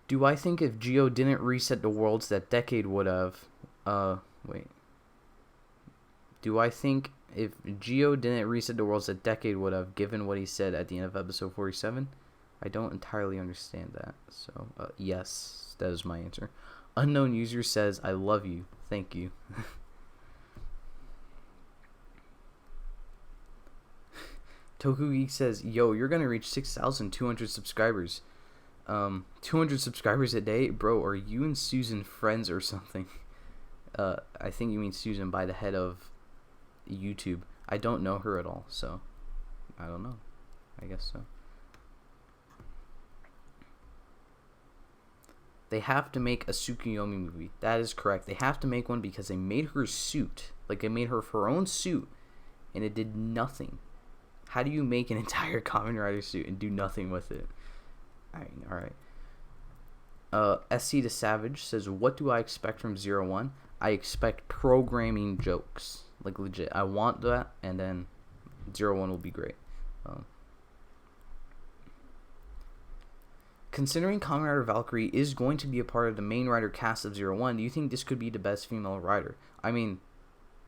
A: Do I think if Geo didn't reset the worlds that Decade would have... wait. Do I think if Geo didn't reset the worlds that Decade would have, given what he said at the end of episode 47? I don't entirely understand that. So, yes, that is my answer. Unknown user says, I love you. Thank you. Toku Geek says, yo, you're gonna reach 6,200 subscribers. 200 subscribers a day? Bro, are you and Susan friends or something? I think you mean Susan by the head of YouTube. I don't know her at all, so I don't know. I guess so. They have to make a Tsukiyomi movie. That is correct. They have to make one because they made her suit. Like, they made her own suit, and it did nothing. How do you make an entire Kamen Rider suit and do nothing with it? Alright. SC the Savage says, what do I expect from 01? I expect programming jokes. Like, legit. I want that, and then 01 will be great. Considering Kamen Rider Valkyrie is going to be a part of the main rider cast of 01, do you think this could be the best female rider? I mean,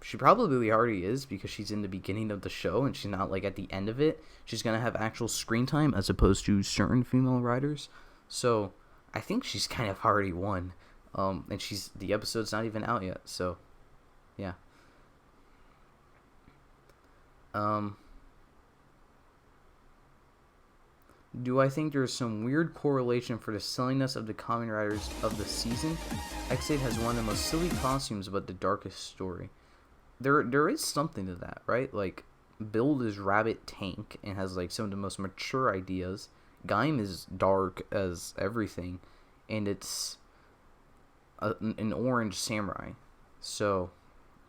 A: she probably already is because she's in the beginning of the show and she's not like at the end of it. She's going to have actual screen time as opposed to certain female riders. So I think she's kind of already won. And the episode's not even out yet. So yeah. Do I think there's some weird correlation for the silliness of the Kamen Riders of the season? Ex-Aid has one of the most silly costumes but the darkest story. There is something to that, right? Like, Build is Rabbit Tank and has like some of the most mature ideas. Gaim is dark as everything, and it's an orange samurai. So,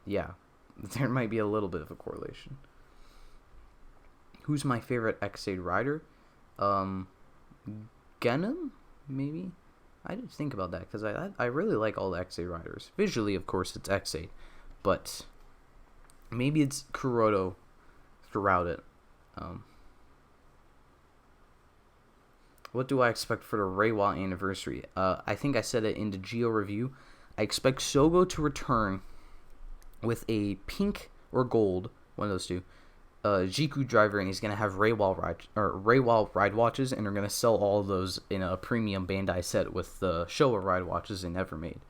A: yeah, there might be a little bit of a correlation. Who's my favorite Ex-Aid rider? Genom, maybe? I didn't think about that because I really like all the Ex-Aid riders. Visually, of course, it's Ex-Aid, but maybe it's Kuroto throughout it. What do I expect for the Reiwa anniversary? I think I said it in the Geo review. I expect Sogo to return with a pink or gold, one of those two, Jiku driver, and he's going to have Reiwa ride watches, and they're going to sell all of those in a premium Bandai set with the Showa ride watches they never made.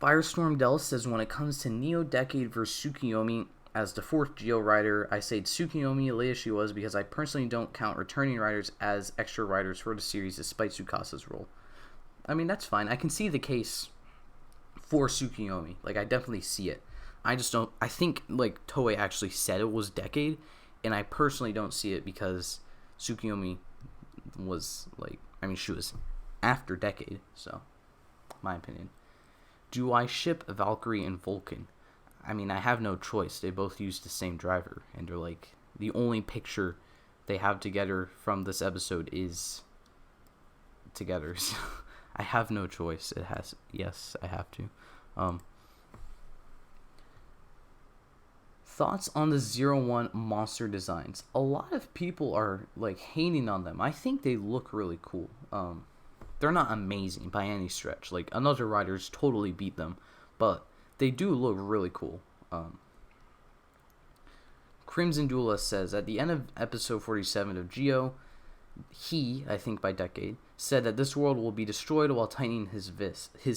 A: Firestorm Del says, when it comes to Neo Decade versus Tsukiyomi as the fourth Geo rider, I say Tsukiyomi Ieyashi was because I personally don't count returning riders as extra riders for the series despite Tsukasa's role. I mean, that's fine. I can see the case for Tsukiyomi. Like, I definitely see it. I just don't... I think, like, Toei actually said it was Decade, and I personally don't see it because Tsukiyomi was, like... I mean, she was after Decade, so... My opinion. Do I ship Valkyrie and Vulcan? I mean, I have no choice. They both use the same driver, and they're, like... The only picture they have together from this episode is... together, so... I have no choice. It has... Yes, I have to. Thoughts on the 01 monster designs? A lot of people are, like, hating on them. I think they look really cool. They're not amazing by any stretch. Like, another riders totally beat them. But they do look really cool. Crimson Duelist says, at the end of episode 47 of Geo... He, I think by Decade, said that this world will be destroyed while tightening his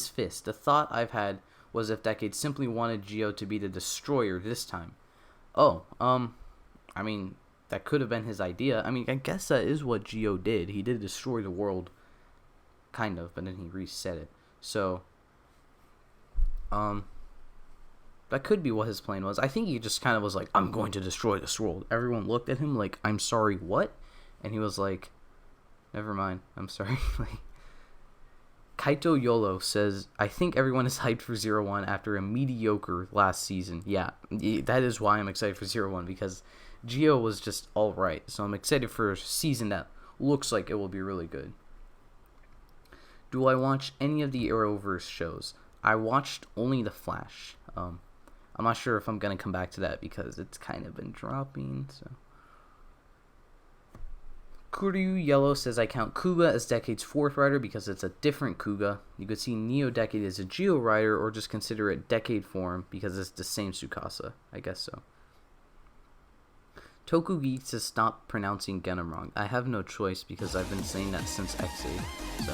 A: fist. The thought I've had was if Decade simply wanted Geo to be the destroyer this time. Oh, I mean, that could have been his idea. I mean, I guess that is what Geo did. He did destroy the world, kind of, but then he reset it. So, that could be what his plan was. I think he just kind of was like, I'm going to destroy this world. Everyone looked at him like, I'm sorry, what? And he was like, never mind, I'm sorry. Kaito Yolo says, I think everyone is hyped for 01 after a mediocre last season. Yeah, that is why I'm excited for 01, because Geo was just alright. So I'm excited for a season that looks like it will be really good. Do I watch any of the Arrowverse shows? I watched only The Flash. I'm not sure if I'm going to come back to that because it's kind of been dropping, so... Kuryu Yellow says, I count Kuga as Decade's fourth rider because it's a different Kuga. You could see Neo Decade as a Geo rider or just consider it Decade form because it's the same Tsukasa. I guess so. Tokugi says, stop pronouncing Genom wrong. I have no choice because I've been saying that since Ex-Aid. So,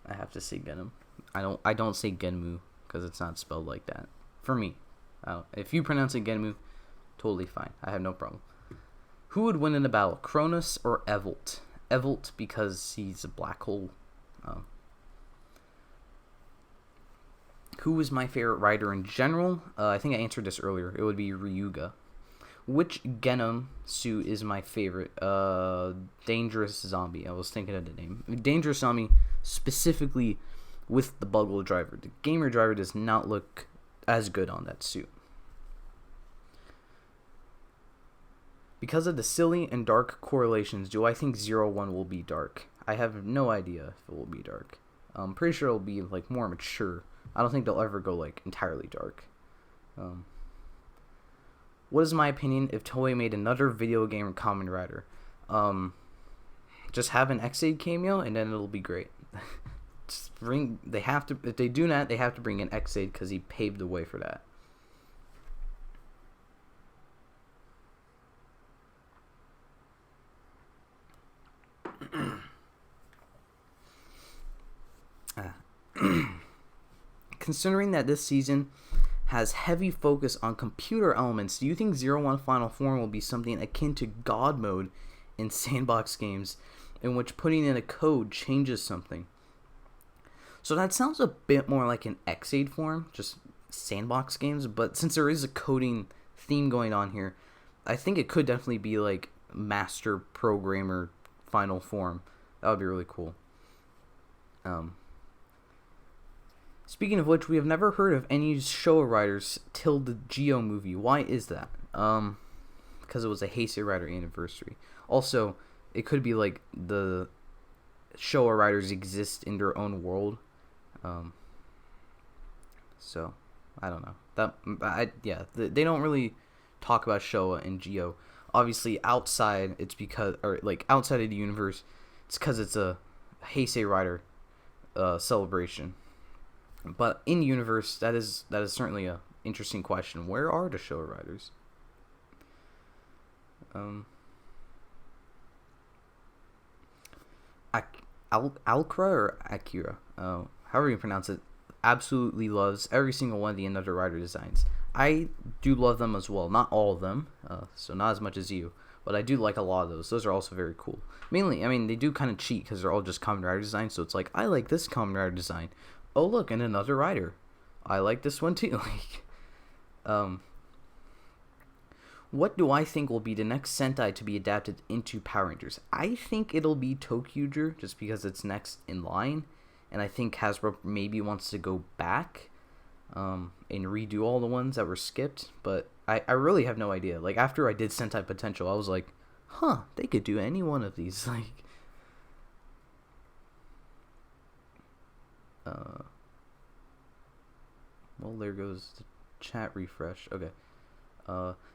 A: I have to say Genom. I don't say Genmu because it's not spelled like that. For me. If you pronounce it Genmu, totally fine. I have no problem. Who would win in a battle, Cronus or Evolt? Evolt because he's a black hole. Who is my favorite rider in general? I think I answered this earlier. It would be Ryuga. Which Genom suit is my favorite? Dangerous Zombie. I was thinking of the name. Dangerous Zombie, specifically with the Buggle driver. The Gamer driver does not look as good on that suit. Because of the silly and dark correlations, do I think 01 will be dark? I have no idea if it will be dark. I'm pretty sure it'll be, like, more mature. I don't think they'll ever go, like, entirely dark. What is my opinion if Toei made another video game Kamen Rider? Just have an Ex-Aid cameo, and then it'll be great. If they do that, they have to bring in Ex-Aid, because he paved the way for that. Considering that this season has heavy focus on computer elements, do you think 01 Final Form will be something akin to God Mode in sandbox games, in which putting in a code changes something? So that sounds a bit more like an Ex-Aid form, just sandbox games, but since there is a coding theme going on here, I think it could definitely be like Master Programmer Final Form. That would be really cool. Speaking of which, we have never heard of any Showa riders till the Geo movie. Why is that? Because it was a Heisei Rider anniversary. Also, it could be like the Showa riders exist in their own world. So, I don't know. They don't really talk about Showa and Geo. Obviously, outside, it's because, or like outside of the universe, it's because it's a Heisei Rider celebration. But in universe, that is certainly a interesting question. Where are the Showa riders? Alkra or Akira, however you pronounce it, absolutely loves every single one of the Another Rider designs. I do love them as well. Not all of them, so not as much as you, but I do like a lot of those. Those are also very cool. Mainly, I mean, they do kind of cheat because they're all just Kamen Rider designs, so it's like, I like this Kamen Rider design. Oh, look, and Another Rider. I like this one too. What do I think will be the next Sentai to be adapted into Power Rangers? I think it'll be ToQger, just because it's next in line. And I think Hasbro maybe wants to go back and redo all the ones that were skipped. But I really have no idea. Like, after I did Sentai Potential, I was like, huh, they could do any one of these. Like, well, there goes the chat refresh. Okay.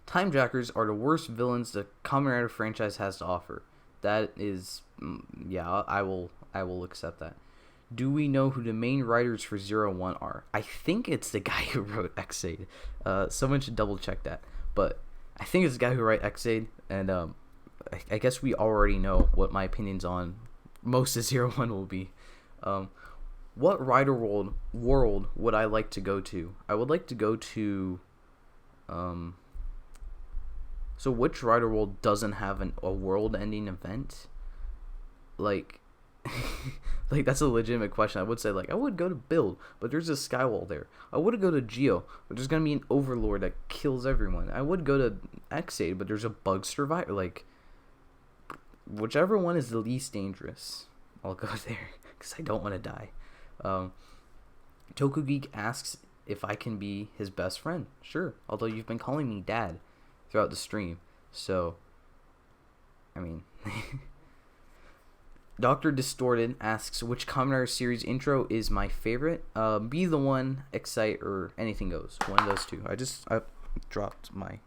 A: Time Jackers are the worst villains the Kamen Rider franchise has to offer. That is, yeah, I will accept that. Do we know who the main writers for 01 are? I think it's the guy who wrote Ex-Aid. Someone should double check that. But I think it's the guy who wrote Ex-Aid, and I guess we already know what my opinions on most of 01 will be. What Rider world would I like to go to? I would like to go to... So which Rider world doesn't have a world-ending event? Like, like that's a legitimate question. I would say, like, I would go to Build, but there's a Skywall there. I would go to Geo, but there's gonna be an Overlord that kills everyone. I would go to Ex-Aid, but there's a Bug Survivor. Like, whichever one is the least dangerous, I'll go there, because I don't want to die. Tokugeek asks if I can be his best friend. Sure, although you've been calling me Dad throughout the stream, so I mean. Dr. Distorted asks which Kamen Rider series intro is my favorite. Be the One, Excite, or Anything Goes. One of those two. I dropped my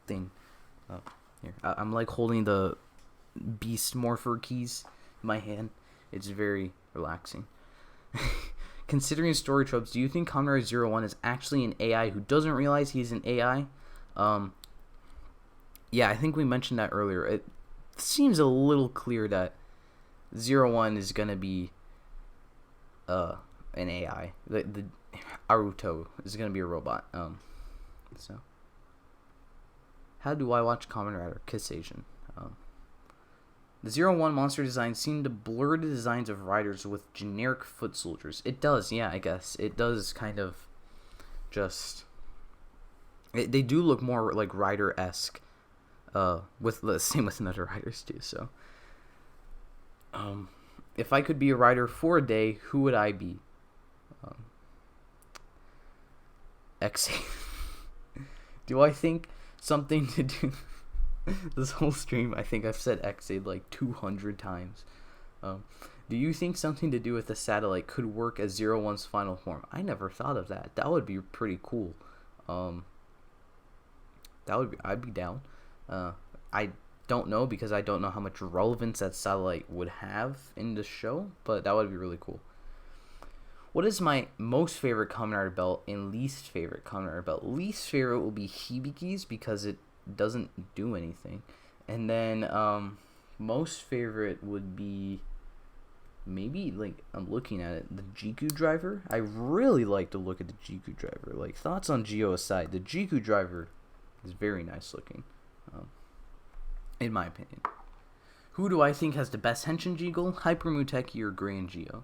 A: thing. Here. I'm like holding the Beast Morpher keys in my hand. It's very relaxing. Considering story tropes, do you think Kamen Rider 01 is actually an AI who doesn't realize he's an AI? Yeah, I think we mentioned that earlier. It seems a little clear that 01 is gonna be an AI. The Aruto is gonna be a robot. So how do I watch Kamen Rider Kiss Asian? The 01 monster designs seem to blur the designs of riders with generic foot soldiers. It does, yeah, I guess. It does kind of just... They do look more like Rider-esque. With the same with Another Riders too, so... if I could be a rider for a day, who would I be? Ex-Aid. Do I think something to do... This whole stream, I think I've said Ex-Aid like 200 times. Do you think something to do with the satellite could work as 01's final form? I never thought of that. That would be pretty cool. I'd be down. I don't know because I don't know how much relevance that satellite would have in the show, but that would be really cool. What is my most favorite Kamen Rider belt and least favorite Kamen Rider belt? Least favorite will be Hibiki's because it doesn't do anything. And then most favorite would be maybe, like, I'm looking at it, the Jiku driver. I really like to look at the Jiku driver. Like, thoughts on Geo aside, the Jiku driver is very nice looking, in my opinion. Who do I think has the best Henshin Jigo? Hyper Muteki or Grand Geo?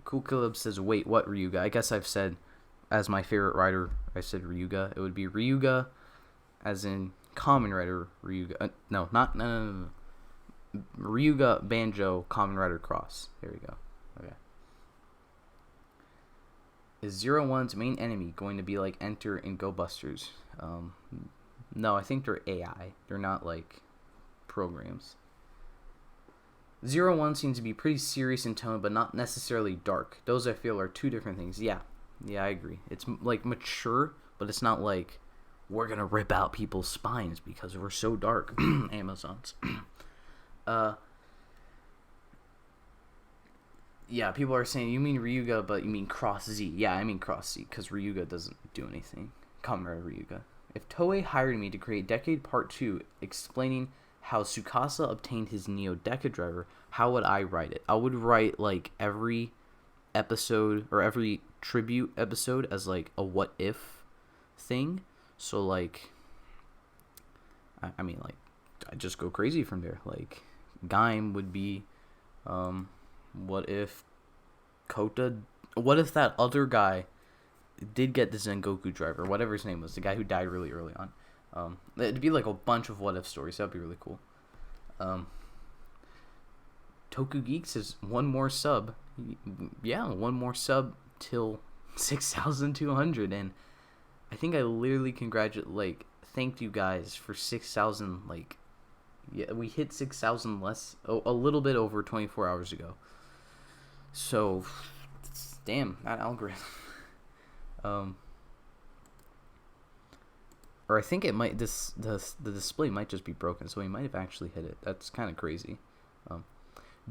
A: Cool Caleb says, wait, what Ryuga? I guess I've said, as my favorite rider, I said Ryuga. It would be Ryuga, as in Kamen Rider Ryuga. No. Ryuga, Banjo, Kamen Rider Cross. There we go. Okay. Is Zero One's main enemy going to be like Enter and Go Busters? No, I think they're AI. They're not like programs. Zero One seems to be pretty serious in tone, but not necessarily dark. Those I feel are two different things. Yeah, I agree. It's like mature, but it's not like we're gonna rip out people's spines because we're so dark. Amazons. Yeah, people are saying you mean Ryuga, but you mean Cross Z. Yeah, I mean Cross Z because Ryuga doesn't do anything. Kamen Rider Ryuga. If Toei hired me to create Decade Part 2 explaining how Tsukasa obtained his Neo Deca driver, how would I write it? I would write like every episode or every tribute episode as like a what if thing. So like, I mean like, I just go crazy from there. Like, Gaim would be, what if Kota, what if that other guy did get the Sengoku driver, whatever his name was, the guy who died really early on. It'd be like a bunch of what if stories. That'd be really cool. Toku Geek says one more sub. Yeah, one more sub till 6,200, and I think I literally thanked you guys for 6,000. Like, yeah, we hit 6,000 a little bit over 24 hours ago. So, damn, that algorithm. Or I think it might the display might just be broken, so he might have actually hit it. That's kind of crazy.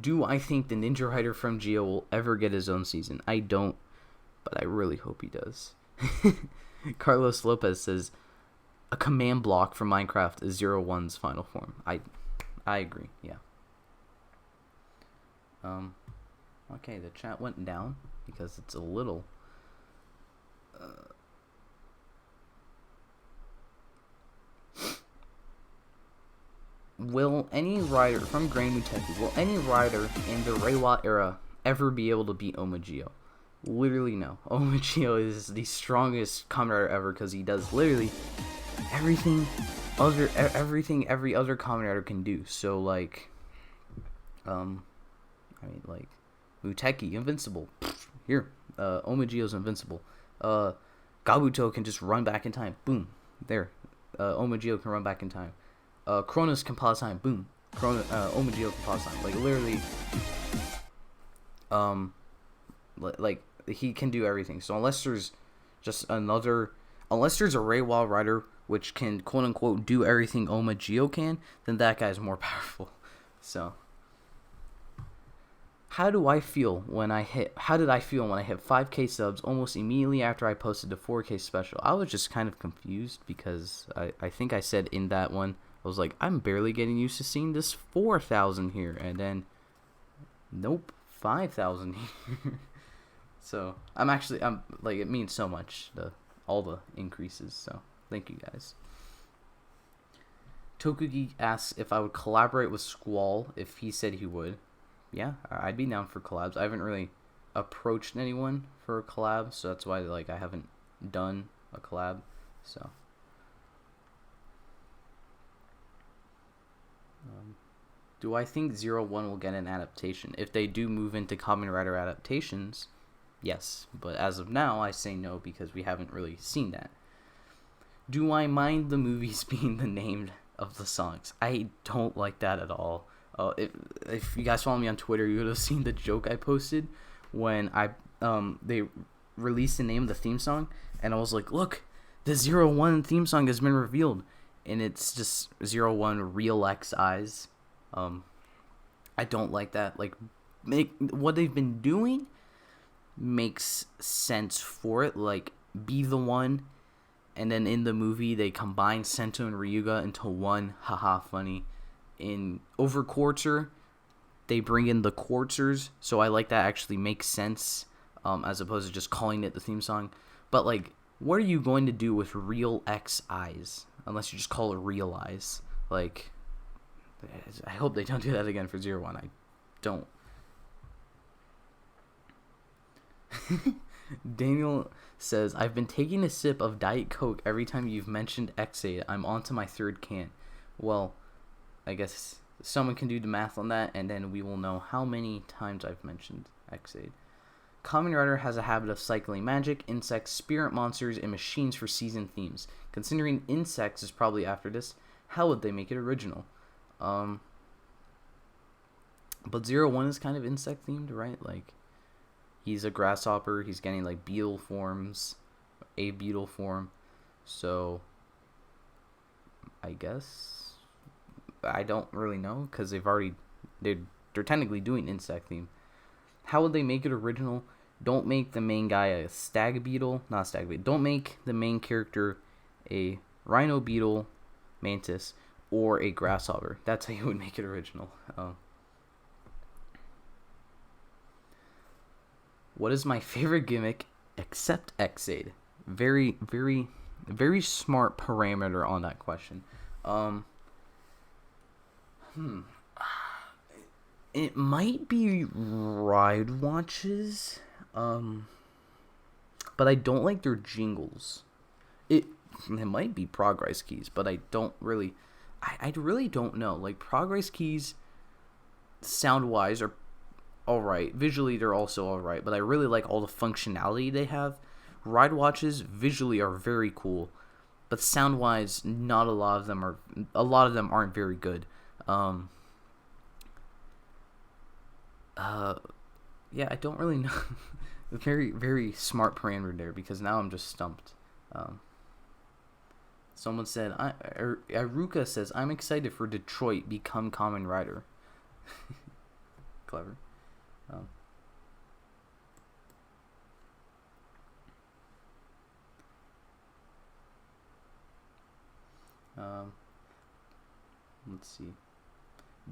A: Do I think the Ninja Rider from Geo will ever get his own season? I don't, but I really hope he does. Carlos Lopez says a command block for Minecraft is 01's final form. I agree. Yeah. Okay, the chat went down because it's a little. Will any rider from Grand Muteki, will any rider in the Reiwa era ever be able to beat Omageo? Literally no. Omageo is the strongest Kamen Rider ever because he does literally everything every other Kamen Rider can do. So like, I mean like, Muteki invincible. Here, Omageo's invincible. Gabuto can just run back in time. Boom, there. Omageo can run back in time. Cronus can pause time. Boom. Omageo can pause time. Like literally, like he can do everything. So unless there's a Reiwa rider which can quote unquote do everything Omageo can, then that guy's more powerful. So how did I feel when I hit 5K subs almost immediately after I posted the 4K special? I was just kind of confused because I think I said in that one, I was like, I'm barely getting used to seeing this 4,000 here, and then nope, 5,000 here. So I'm like, it means so much, all the increases. So thank you guys. Tokugi asks if I would collaborate with Squall if he said he would. Yeah, I'd be down for collabs. I haven't really approached anyone for a collab, so that's why like I haven't done a collab. So do I think 01 will get an adaptation? If they do move into Kamen Rider adaptations, yes. But as of now, I say no because we haven't really seen that. Do I mind the movies being the name of the songs? I don't like that at all. If you guys follow me on Twitter, you would have seen the joke I posted when they released the name of the theme song, and I was like, look, the 01 theme song has been revealed, and it's just 01 Real X Eyes. I don't like that. Like, what they've been doing makes sense for it. Like, be the one, and then in the movie they combine Sento and Ryuga into one. Haha, funny. In Overquarter, they bring in the Quartzers, so I like that. Actually makes sense, as opposed to just calling it the theme song. But like, what are you going to do with Real X Eyes unless you just call it Real Eyes? Like, I hope they don't do that again for 01. I don't. Daniel says, I've been taking a sip of Diet Coke every time you've mentioned X8. I'm on to my third can. Well, I guess Someone can do the math on that, and then we will know how many times I've mentioned Ex-Aid. Kamen Rider has a habit of cycling magic, insects, spirit monsters, and machines for season themes. Considering insects is probably after this, how would they make it original? But 01 is kind of insect themed, right? Like, he's a grasshopper, he's getting like beetle forms, a beetle form. So, I guess I don't really know because they're technically doing insect theme. How would they make it original? Don't make the main guy a stag beetle, not stag beetle. Don't make the main character a rhino beetle, mantis, or a grasshopper. That's how you would make it original. What is my favorite gimmick except Ex-Aid? Very, very, very smart parameter on that question. It might be ride watches, but I don't like their jingles. It might be progress keys, but I don't really, I really don't know. Like, progress keys, sound wise, are alright. Visually, they're also alright, but I really like all the functionality they have. Ride watches visually are very cool, but sound wise, not a lot of them are. A lot of them aren't very good. Yeah, I don't really know. Very, very smart parameter there, because now I'm just stumped. Someone said, Aruka says, I'm excited for Detroit become Kamen Rider. Clever. Let's see.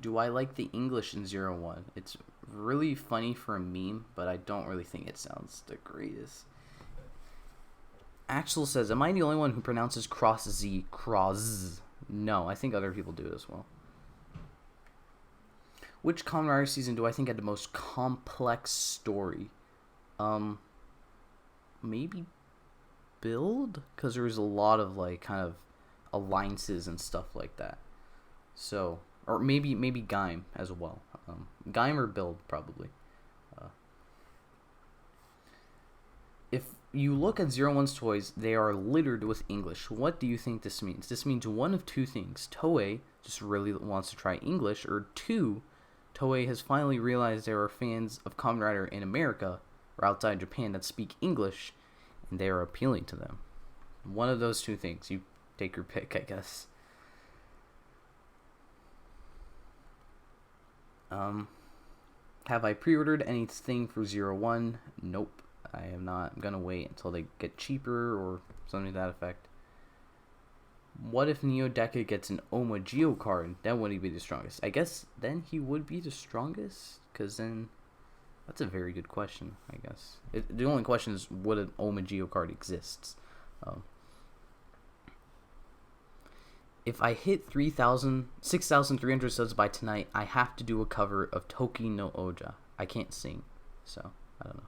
A: Do I like the English in 01? It's really funny for a meme, but I don't really think it sounds the greatest. Axel says, am I the only one who pronounces cross Z cross? No, I think other people do it as well. Which Kamen Rider season do I think had the most complex story? Maybe Build? Because there was a lot of, like, kind of alliances and stuff like that. So, or maybe Gaim as well. Gaim or Build, probably. If you look at 01's toys, they are littered with English. What do you think this means? This means one of two things. Toei just really wants to try English, or two, Toei has finally realized there are fans of Kamen Rider in America or outside Japan that speak English, and they are appealing to them. One of those two things. You take your pick, I guess. Have I pre-ordered anything for 01? Nope. I am not. I'm going to wait until they get cheaper or something to that effect. What if Neo Deca gets an Oma Geo card? Then would he be the strongest? I guess then he would be the strongest? Because then, that's a very good question, I guess. The only question is, would an Oma Geo card exist? If I hit 6,300 subs by tonight, I have to do a cover of Toki no Oja. I can't sing, so I don't know.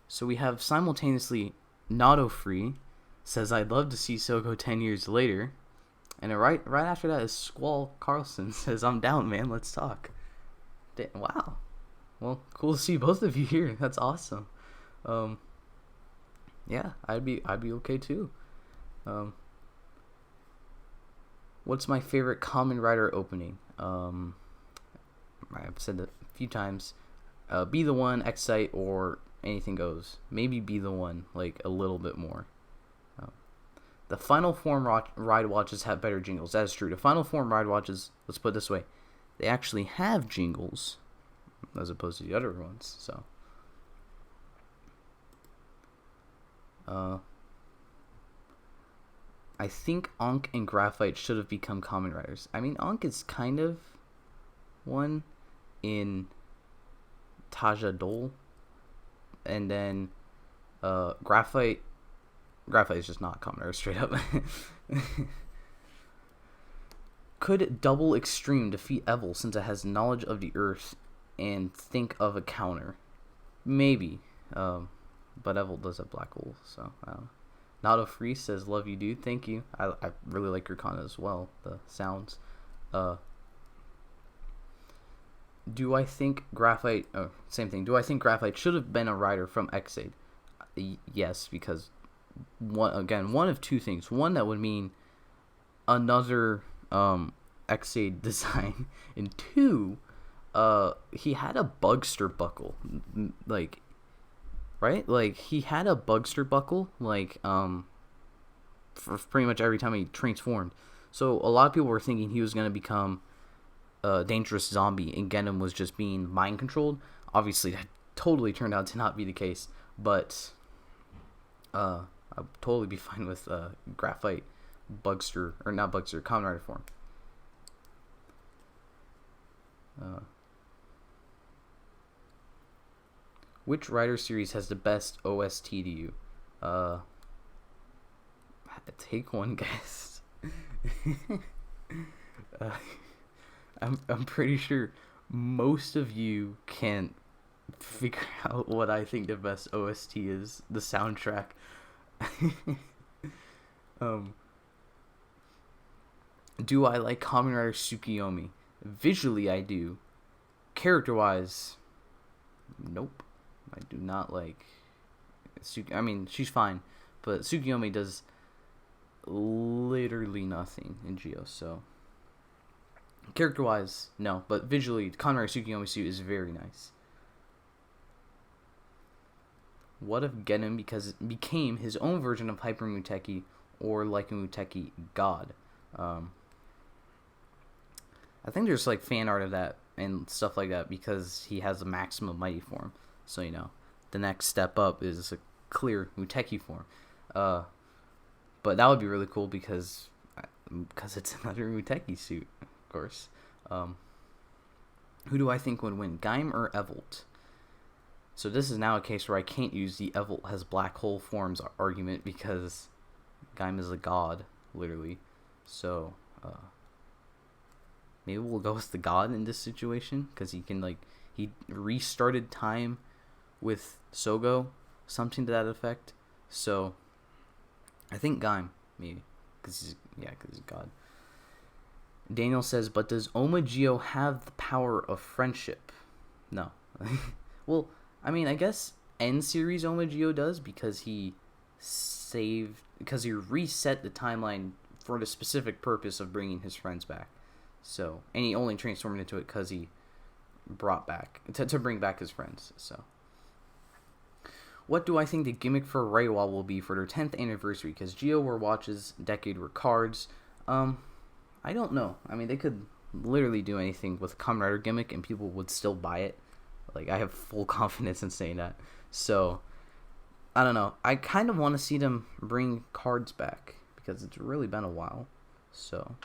A: So we have simultaneously Nato Free says, I'd love to see Sogo 10 years later. And right after that is Squall Carlson says, I'm down, man, let's talk. Wow. Well, cool to see both of you here. That's awesome. Yeah, I'd be okay too. What's my favorite Kamen Rider opening? I've said that a few times. Be the One, Excite, or Anything Goes. Maybe Be the One, like a little bit more. The Final Form ride watches have better jingles. That is true. The Final Form ride watches, let's put it this way, they actually have jingles as opposed to the other ones. So, I think Ankh and Graphite should have become Kamen Riders. I mean, Ankh is kind of one in Taja Dole, and then Graphite is just not Kamen Rider, straight up. Could Double Extreme defeat Evil since it has knowledge of the Earth and think of a counter? Maybe, but Evil does have Black Hole, so I don't know. Not a Free says, love you, dude. Thank you. I really like your content as well. The sounds. Do I think Graphite... Oh, same thing. Do I think Graphite should have been a rider from Ex-Aid? Yes, because, one of two things. One, that would mean another Ex-Aid design. And two, he had a Bugster buckle. Like... Right? Like, he had a Bugster buckle, like, for pretty much every time he transformed. So, a lot of people were thinking he was going to become a dangerous zombie, and Genom was just being mind-controlled. Obviously, that totally turned out to not be the case, but, I'd totally be fine with, Graphite Bugster, or not Bugster, Kamen Rider form. Which Rider series has the best OST to you? Take one guess. I'm pretty sure most of you can't figure out what I think the best OST is. The soundtrack. Do I like Kamen Rider Tsukiyomi? Visually, I do. Character-wise, nope. I do not like... I mean, she's fine, but Tsukiyomi does literally nothing in Geo, so... Character-wise, no, but visually, Kamen Rider Tsukiyomi suit is very nice. What if Genom became his own version of Hyper Muteki, or like a Muteki god? I think there's like fan art of that and stuff like that because he has a maximum mighty form. So, you know, the next step up is a clear Muteki form. But that would be really cool because it's another Muteki suit, of course. Who do I think would win, Gaim or Evolt? So this is now a case where I can't use the Evolt has black hole forms argument because Gaim is a god, literally. So, maybe we'll go with the god in this situation because he can, like, he restarted time with Sogo, something to that effect. So, I think Gaim, maybe, because he's God. Daniel says, but does Omageo have the power of friendship? No. Well, I mean, I guess N-Series Omageo does because he reset the timeline for the specific purpose of bringing his friends back. So, and he only transformed into it because he brought back, to bring back his friends, so. What do I think the gimmick for Reiwa will be for their 10th anniversary? Because Geo were watches, Decade were cards. I don't know. I mean, they could literally do anything with Kamen Rider gimmick and people would still buy it. Like, I have full confidence in saying that. So, I don't know. I kind of want to see them bring cards back because it's really been a while. So,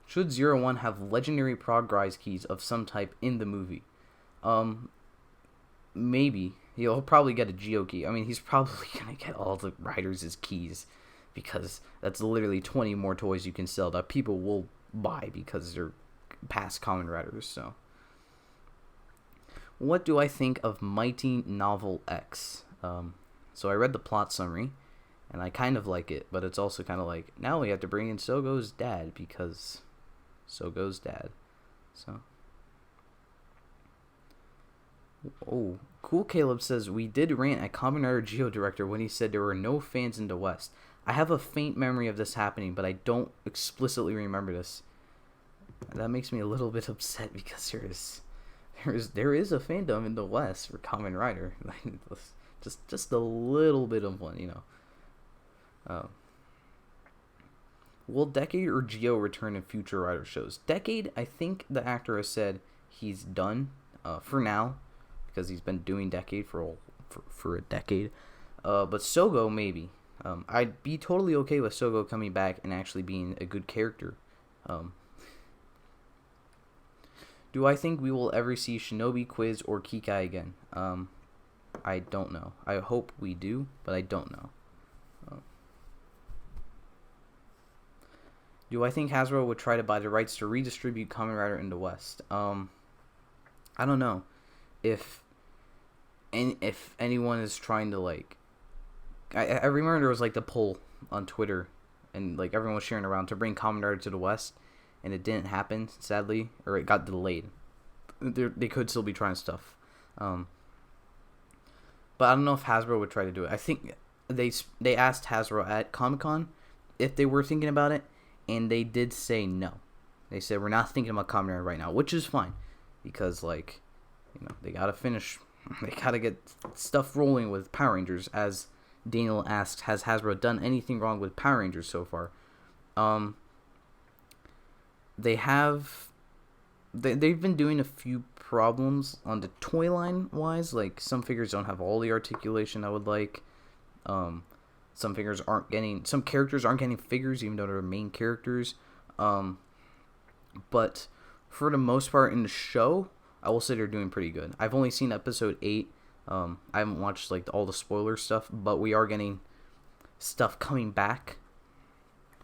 A: should Zero One have legendary progrise keys of some type in the movie? Maybe. He'll probably get a Geo key. I mean, he's probably going to get all the riders' keys because that's literally 20 more toys you can sell that people will buy because they're past Kamen Riders, so. What do I think of Mighty Novel X? So I read the plot summary, and I kind of like it, but it's also kind of like, now we have to bring in Sogo's dad because Sogo's dad. So. Oh, Cool Caleb says, we did rant at Kamen Rider Geo Director when he said there were no fans in the West. I have a faint memory of this happening, but I don't explicitly remember this. That makes me a little bit upset because there is a fandom in the West for Kamen Rider. just a little bit of one, you know. Will Decade or Geo return in future Rider shows? Decade, I think the actor has said he's done for now because he's been doing Decade for a decade. But Sogo, maybe. I'd be totally okay with Sogo coming back and actually being a good character. Do I think we will ever see Shinobi, Quiz, or Kikai again? I don't know. I hope we do, but I don't know. Do I think Hasbro would try to buy the rights to redistribute Kamen Rider in the West? I don't know. If and if anyone is trying to like, I remember there was like the poll on Twitter, and like everyone was sharing around to bring Kamen Rider to the West, and it didn't happen, sadly, or it got delayed. They could still be trying stuff, but I don't know if Hasbro would try to do it. I think they asked Hasbro at Comic-Con if they were thinking about it, and they did say no. They said, we're not thinking about Kamen Rider right now, which is fine, because like, they gotta finish, they gotta get stuff rolling with Power Rangers. As Daniel asks, has Hasbro done anything wrong with Power Rangers so far? They've been doing a few problems on the toy line wise. Like, some figures don't have all the articulation I would like. Some characters aren't getting figures, even though they're main characters. But for the most part in the show, I will say they're doing pretty good. I've only seen episode 8. I haven't watched like all the spoiler stuff, but we are getting stuff coming back,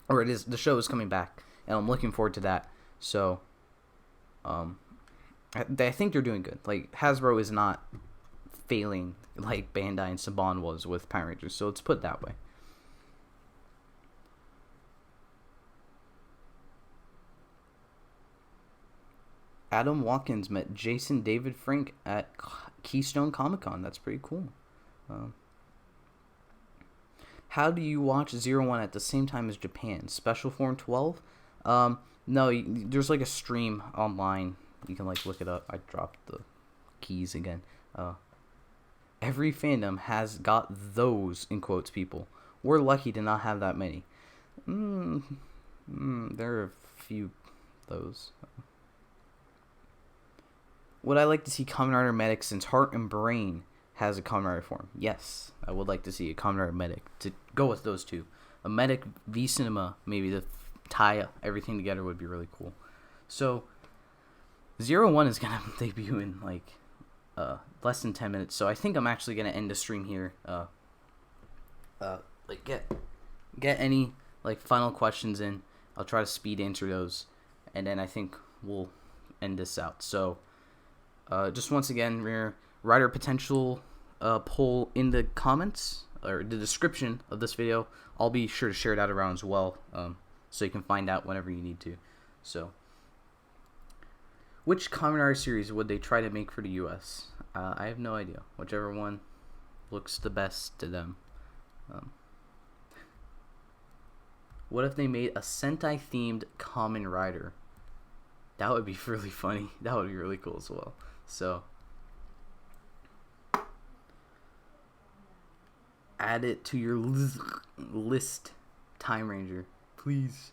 A: or the show is coming back, and I'm looking forward to that. So, I think they're doing good. Like, Hasbro is not failing like Bandai and Saban was with Power Rangers. So let's put it that way. Adam Watkins met Jason David Frank at Keystone Comic-Con. That's pretty cool. How do you watch 01 at the same time as Japan? Special Form 12? No, there's like a stream online. You can like look it up. I dropped the keys again. Every fandom has got those, in quotes, people. We're lucky to not have that many. There are a few those. Would I like to see Kamen Rider Medic since Heart and Brain has a Kamen Rider form? Yes, I would like to see a Kamen Rider Medic to go with those two. A Medic V Cinema, maybe to tie everything together would be really cool. So, 01 is going to debut in like less than 10 minutes. So I think I'm actually going to end the stream here. Like get any like final questions in. I'll try to speed answer those, and then I think we'll end this out. So, just once again, Rider Potential poll in the comments or the description of this video. I'll be sure to share that around as well, so you can find out whenever you need to. So, which Kamen Rider series would they try to make for the US? I have no idea. Whichever one looks the best to them. What if they made a Sentai themed Kamen Rider? That would be really funny. That would be really cool as well. So, add it to your list, Time Ranger, please.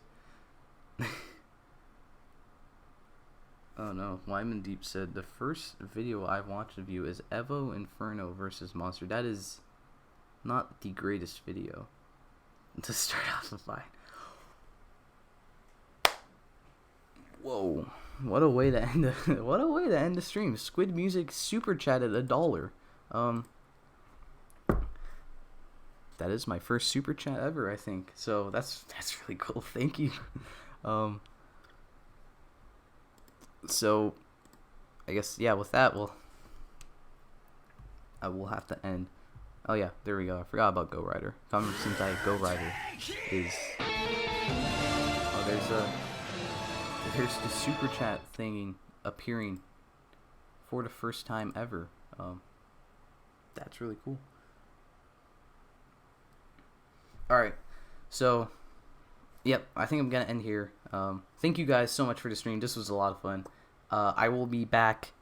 A: Oh no, Wyman Deep said, the first video I've watched of you is Evo Inferno versus Monster. That is not the greatest video to start off the fight. Whoa. What a way to end the stream. Squid Music super chatted $1. That is my first super chat ever, I think. So that's really cool. Thank you. So I guess with that I will have to end. Oh yeah, there we go. I forgot about Go Rider. Kamen Sentai Go Rider is there's the super chat thing appearing for the first time ever. That's really cool. Alright, so yep, I think I'm gonna end here. Thank you guys so much for the stream. This was a lot of fun. I will be back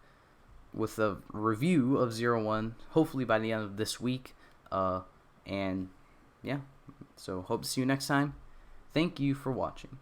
A: with a review of 01 hopefully by the end of this week. And yeah, so hope to see you next time. Thank you for watching.